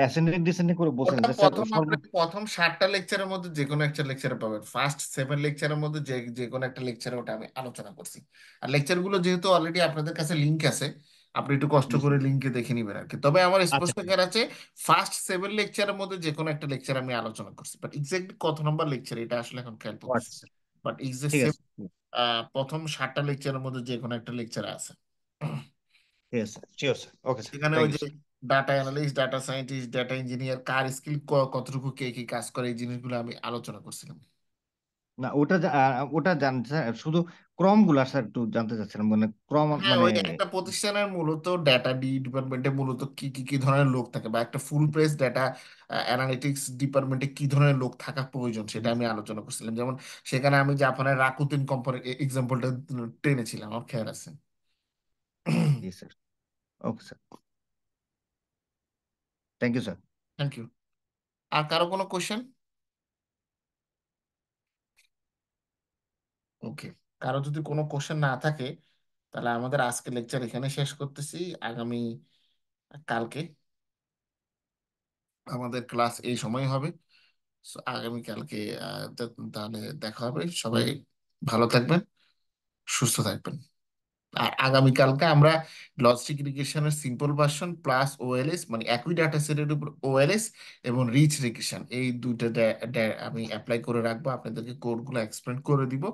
অ্যাসেন্ডিং ডিসেন্ডিং করে বলছেন ওটা যে স্যার প্রথম, সর্ব। আপনি প্রথম 7টা লেকচারের মধ্যে যে কোনো একটা লেকচারে পাবেন, ফার্স্ট 7 লেকচারের মধ্যে যে যে কোনো একটা লেকচারে ওটা আমি আলোচনা করছি। আর লেকচারগুলো যেহেতু অলরেডি আপনাদের কাছে লিঙ্ক আছে, আপনি একটু কষ্ট জি করে স্যার। লিঙ্কে দেখে নিবেন আর কি। তবে আমার আচ্ছা স্পষ্ট ঠিক খেয়াল আছে ফার্স্ট 7 লেকচারের মধ্যে যে কোনো একটা লেকচার আমি আলোচনা করছি, বাট এক্স্যাক্টলি কত নম্বর লেকচার এটা আসলে এখন খেয়াল করতেছি। আচ্ছা বাট ঠিক এক্সাক্ট আছে। প্রথম 7টা লেকচারের মধ্যে যে কোনো একটা লেকচার আছে। ঠিক আছে sir, sure sir, okay sir, সেখানে থ্যাংক ওই ইউ যে sir. Data analyst, data scientist, data engineer কার স্কিল কতটুকু, কে কি কাজ করে, এই জিনিসগুলো আমি আলোচনা করছিলাম। না ওটা ওটা জানতে স্যার, শুধু ক্রমগুলা স্যার একটু জানতে চাচ্ছিলাম, মানে ক্রম হ্যাঁ, মানে। ওই যে একটা প্রতিষ্ঠানের মূলত ডেটা ডিপার্টমেন্টে মূলত কি কি কি ধরনের লোক থাকে, বা একটা ফুল প্রেস ডেটা অ্যানালিটিক্স ডিপার্টমেন্টে কি ধরনের লোক থাকা প্রয়োজন, সেটা জি আমি স্যার। আলোচনা করছিলাম। যেমন সেখানে আমি জাপানের রাকুতেন কোম্পানির এক্সাম্পলটা টেনেছিলাম, আমার খেয়াল আছে। জি sir, okay sir, thank you sir. Thank you. আর কারো কোনো কোশ্চেন? ওকে। কারো যদি কোনো কোশ্চেন না থাকে, তাহলে আমাদের আজকের লেকচার এখানে শেষ করতেছি। আগামী কালকে আমাদের ক্লাস এই সময় হবে। So, আগামীকালকে তাহলে দেখা হবে। সবাই ভালো থাকবেন, সুস্থ থাকবেন। আর আগামীকালকে আমরা লজিস্টিক ইরিগেশনের সিম্পল ভার্সন প্লাস ওএলএস, মানে একই ডাটা সেটের উপর ওএলএস এবং রিচ রিগ্রেশন, এই দুইটা আমি অ্যাপ্লাই করে রাখবো, আপনাদেরকে কোডগুলো এক্সপ্লেন করে দিব।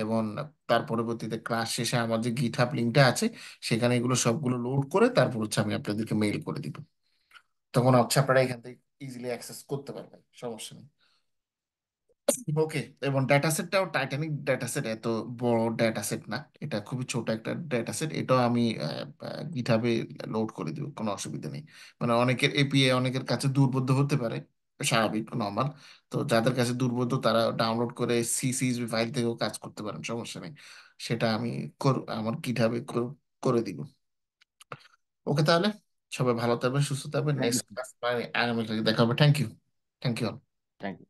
এবং তার পরবর্তীতে ক্লাস শেষে আমার যে গিটহাব লিঙ্কটা আছে, সেখানে এগুলো সবগুলো লোড করে তারপর হচ্ছে আমি আপনাদেরকে মেইল করে দিব। তখন হচ্ছে আপনারা এখান থেকে ইজিলি অ্যাক্সেস করতে পারবেন, সমস্যা নেই। ওকে। এবং ডেটা সেটটাও টাইটানিক ডেটা সেট, এত বড় ডেটা সেট না, এটা খুবই ছোট একটা ডেটা সেট। এটাও আমি গিটহাবে লোড করে দিব, কোনো অসুবিধা নেই। মানে অনেকের এপিআই অনেকের কাছে দুর্বোধ্য হতে পারে, স্বাভাবিক, নর্মাল। তো যাদের কাছে দুর্বোধ্য তারা ডাউনলোড করে সিএসভি ফাইল থেকেও কাজ করতে পারেন, সমস্যা নেই। সেটা আমি আমার গিটহাবে করে দিব। ওকে তাহলে, সবাই ভালো থাকবেন, সুস্থ থাকবেন। Thank you next sir, class মানে আগামীকালকে দেখা হবে। Thank you. Thank you. Thank you.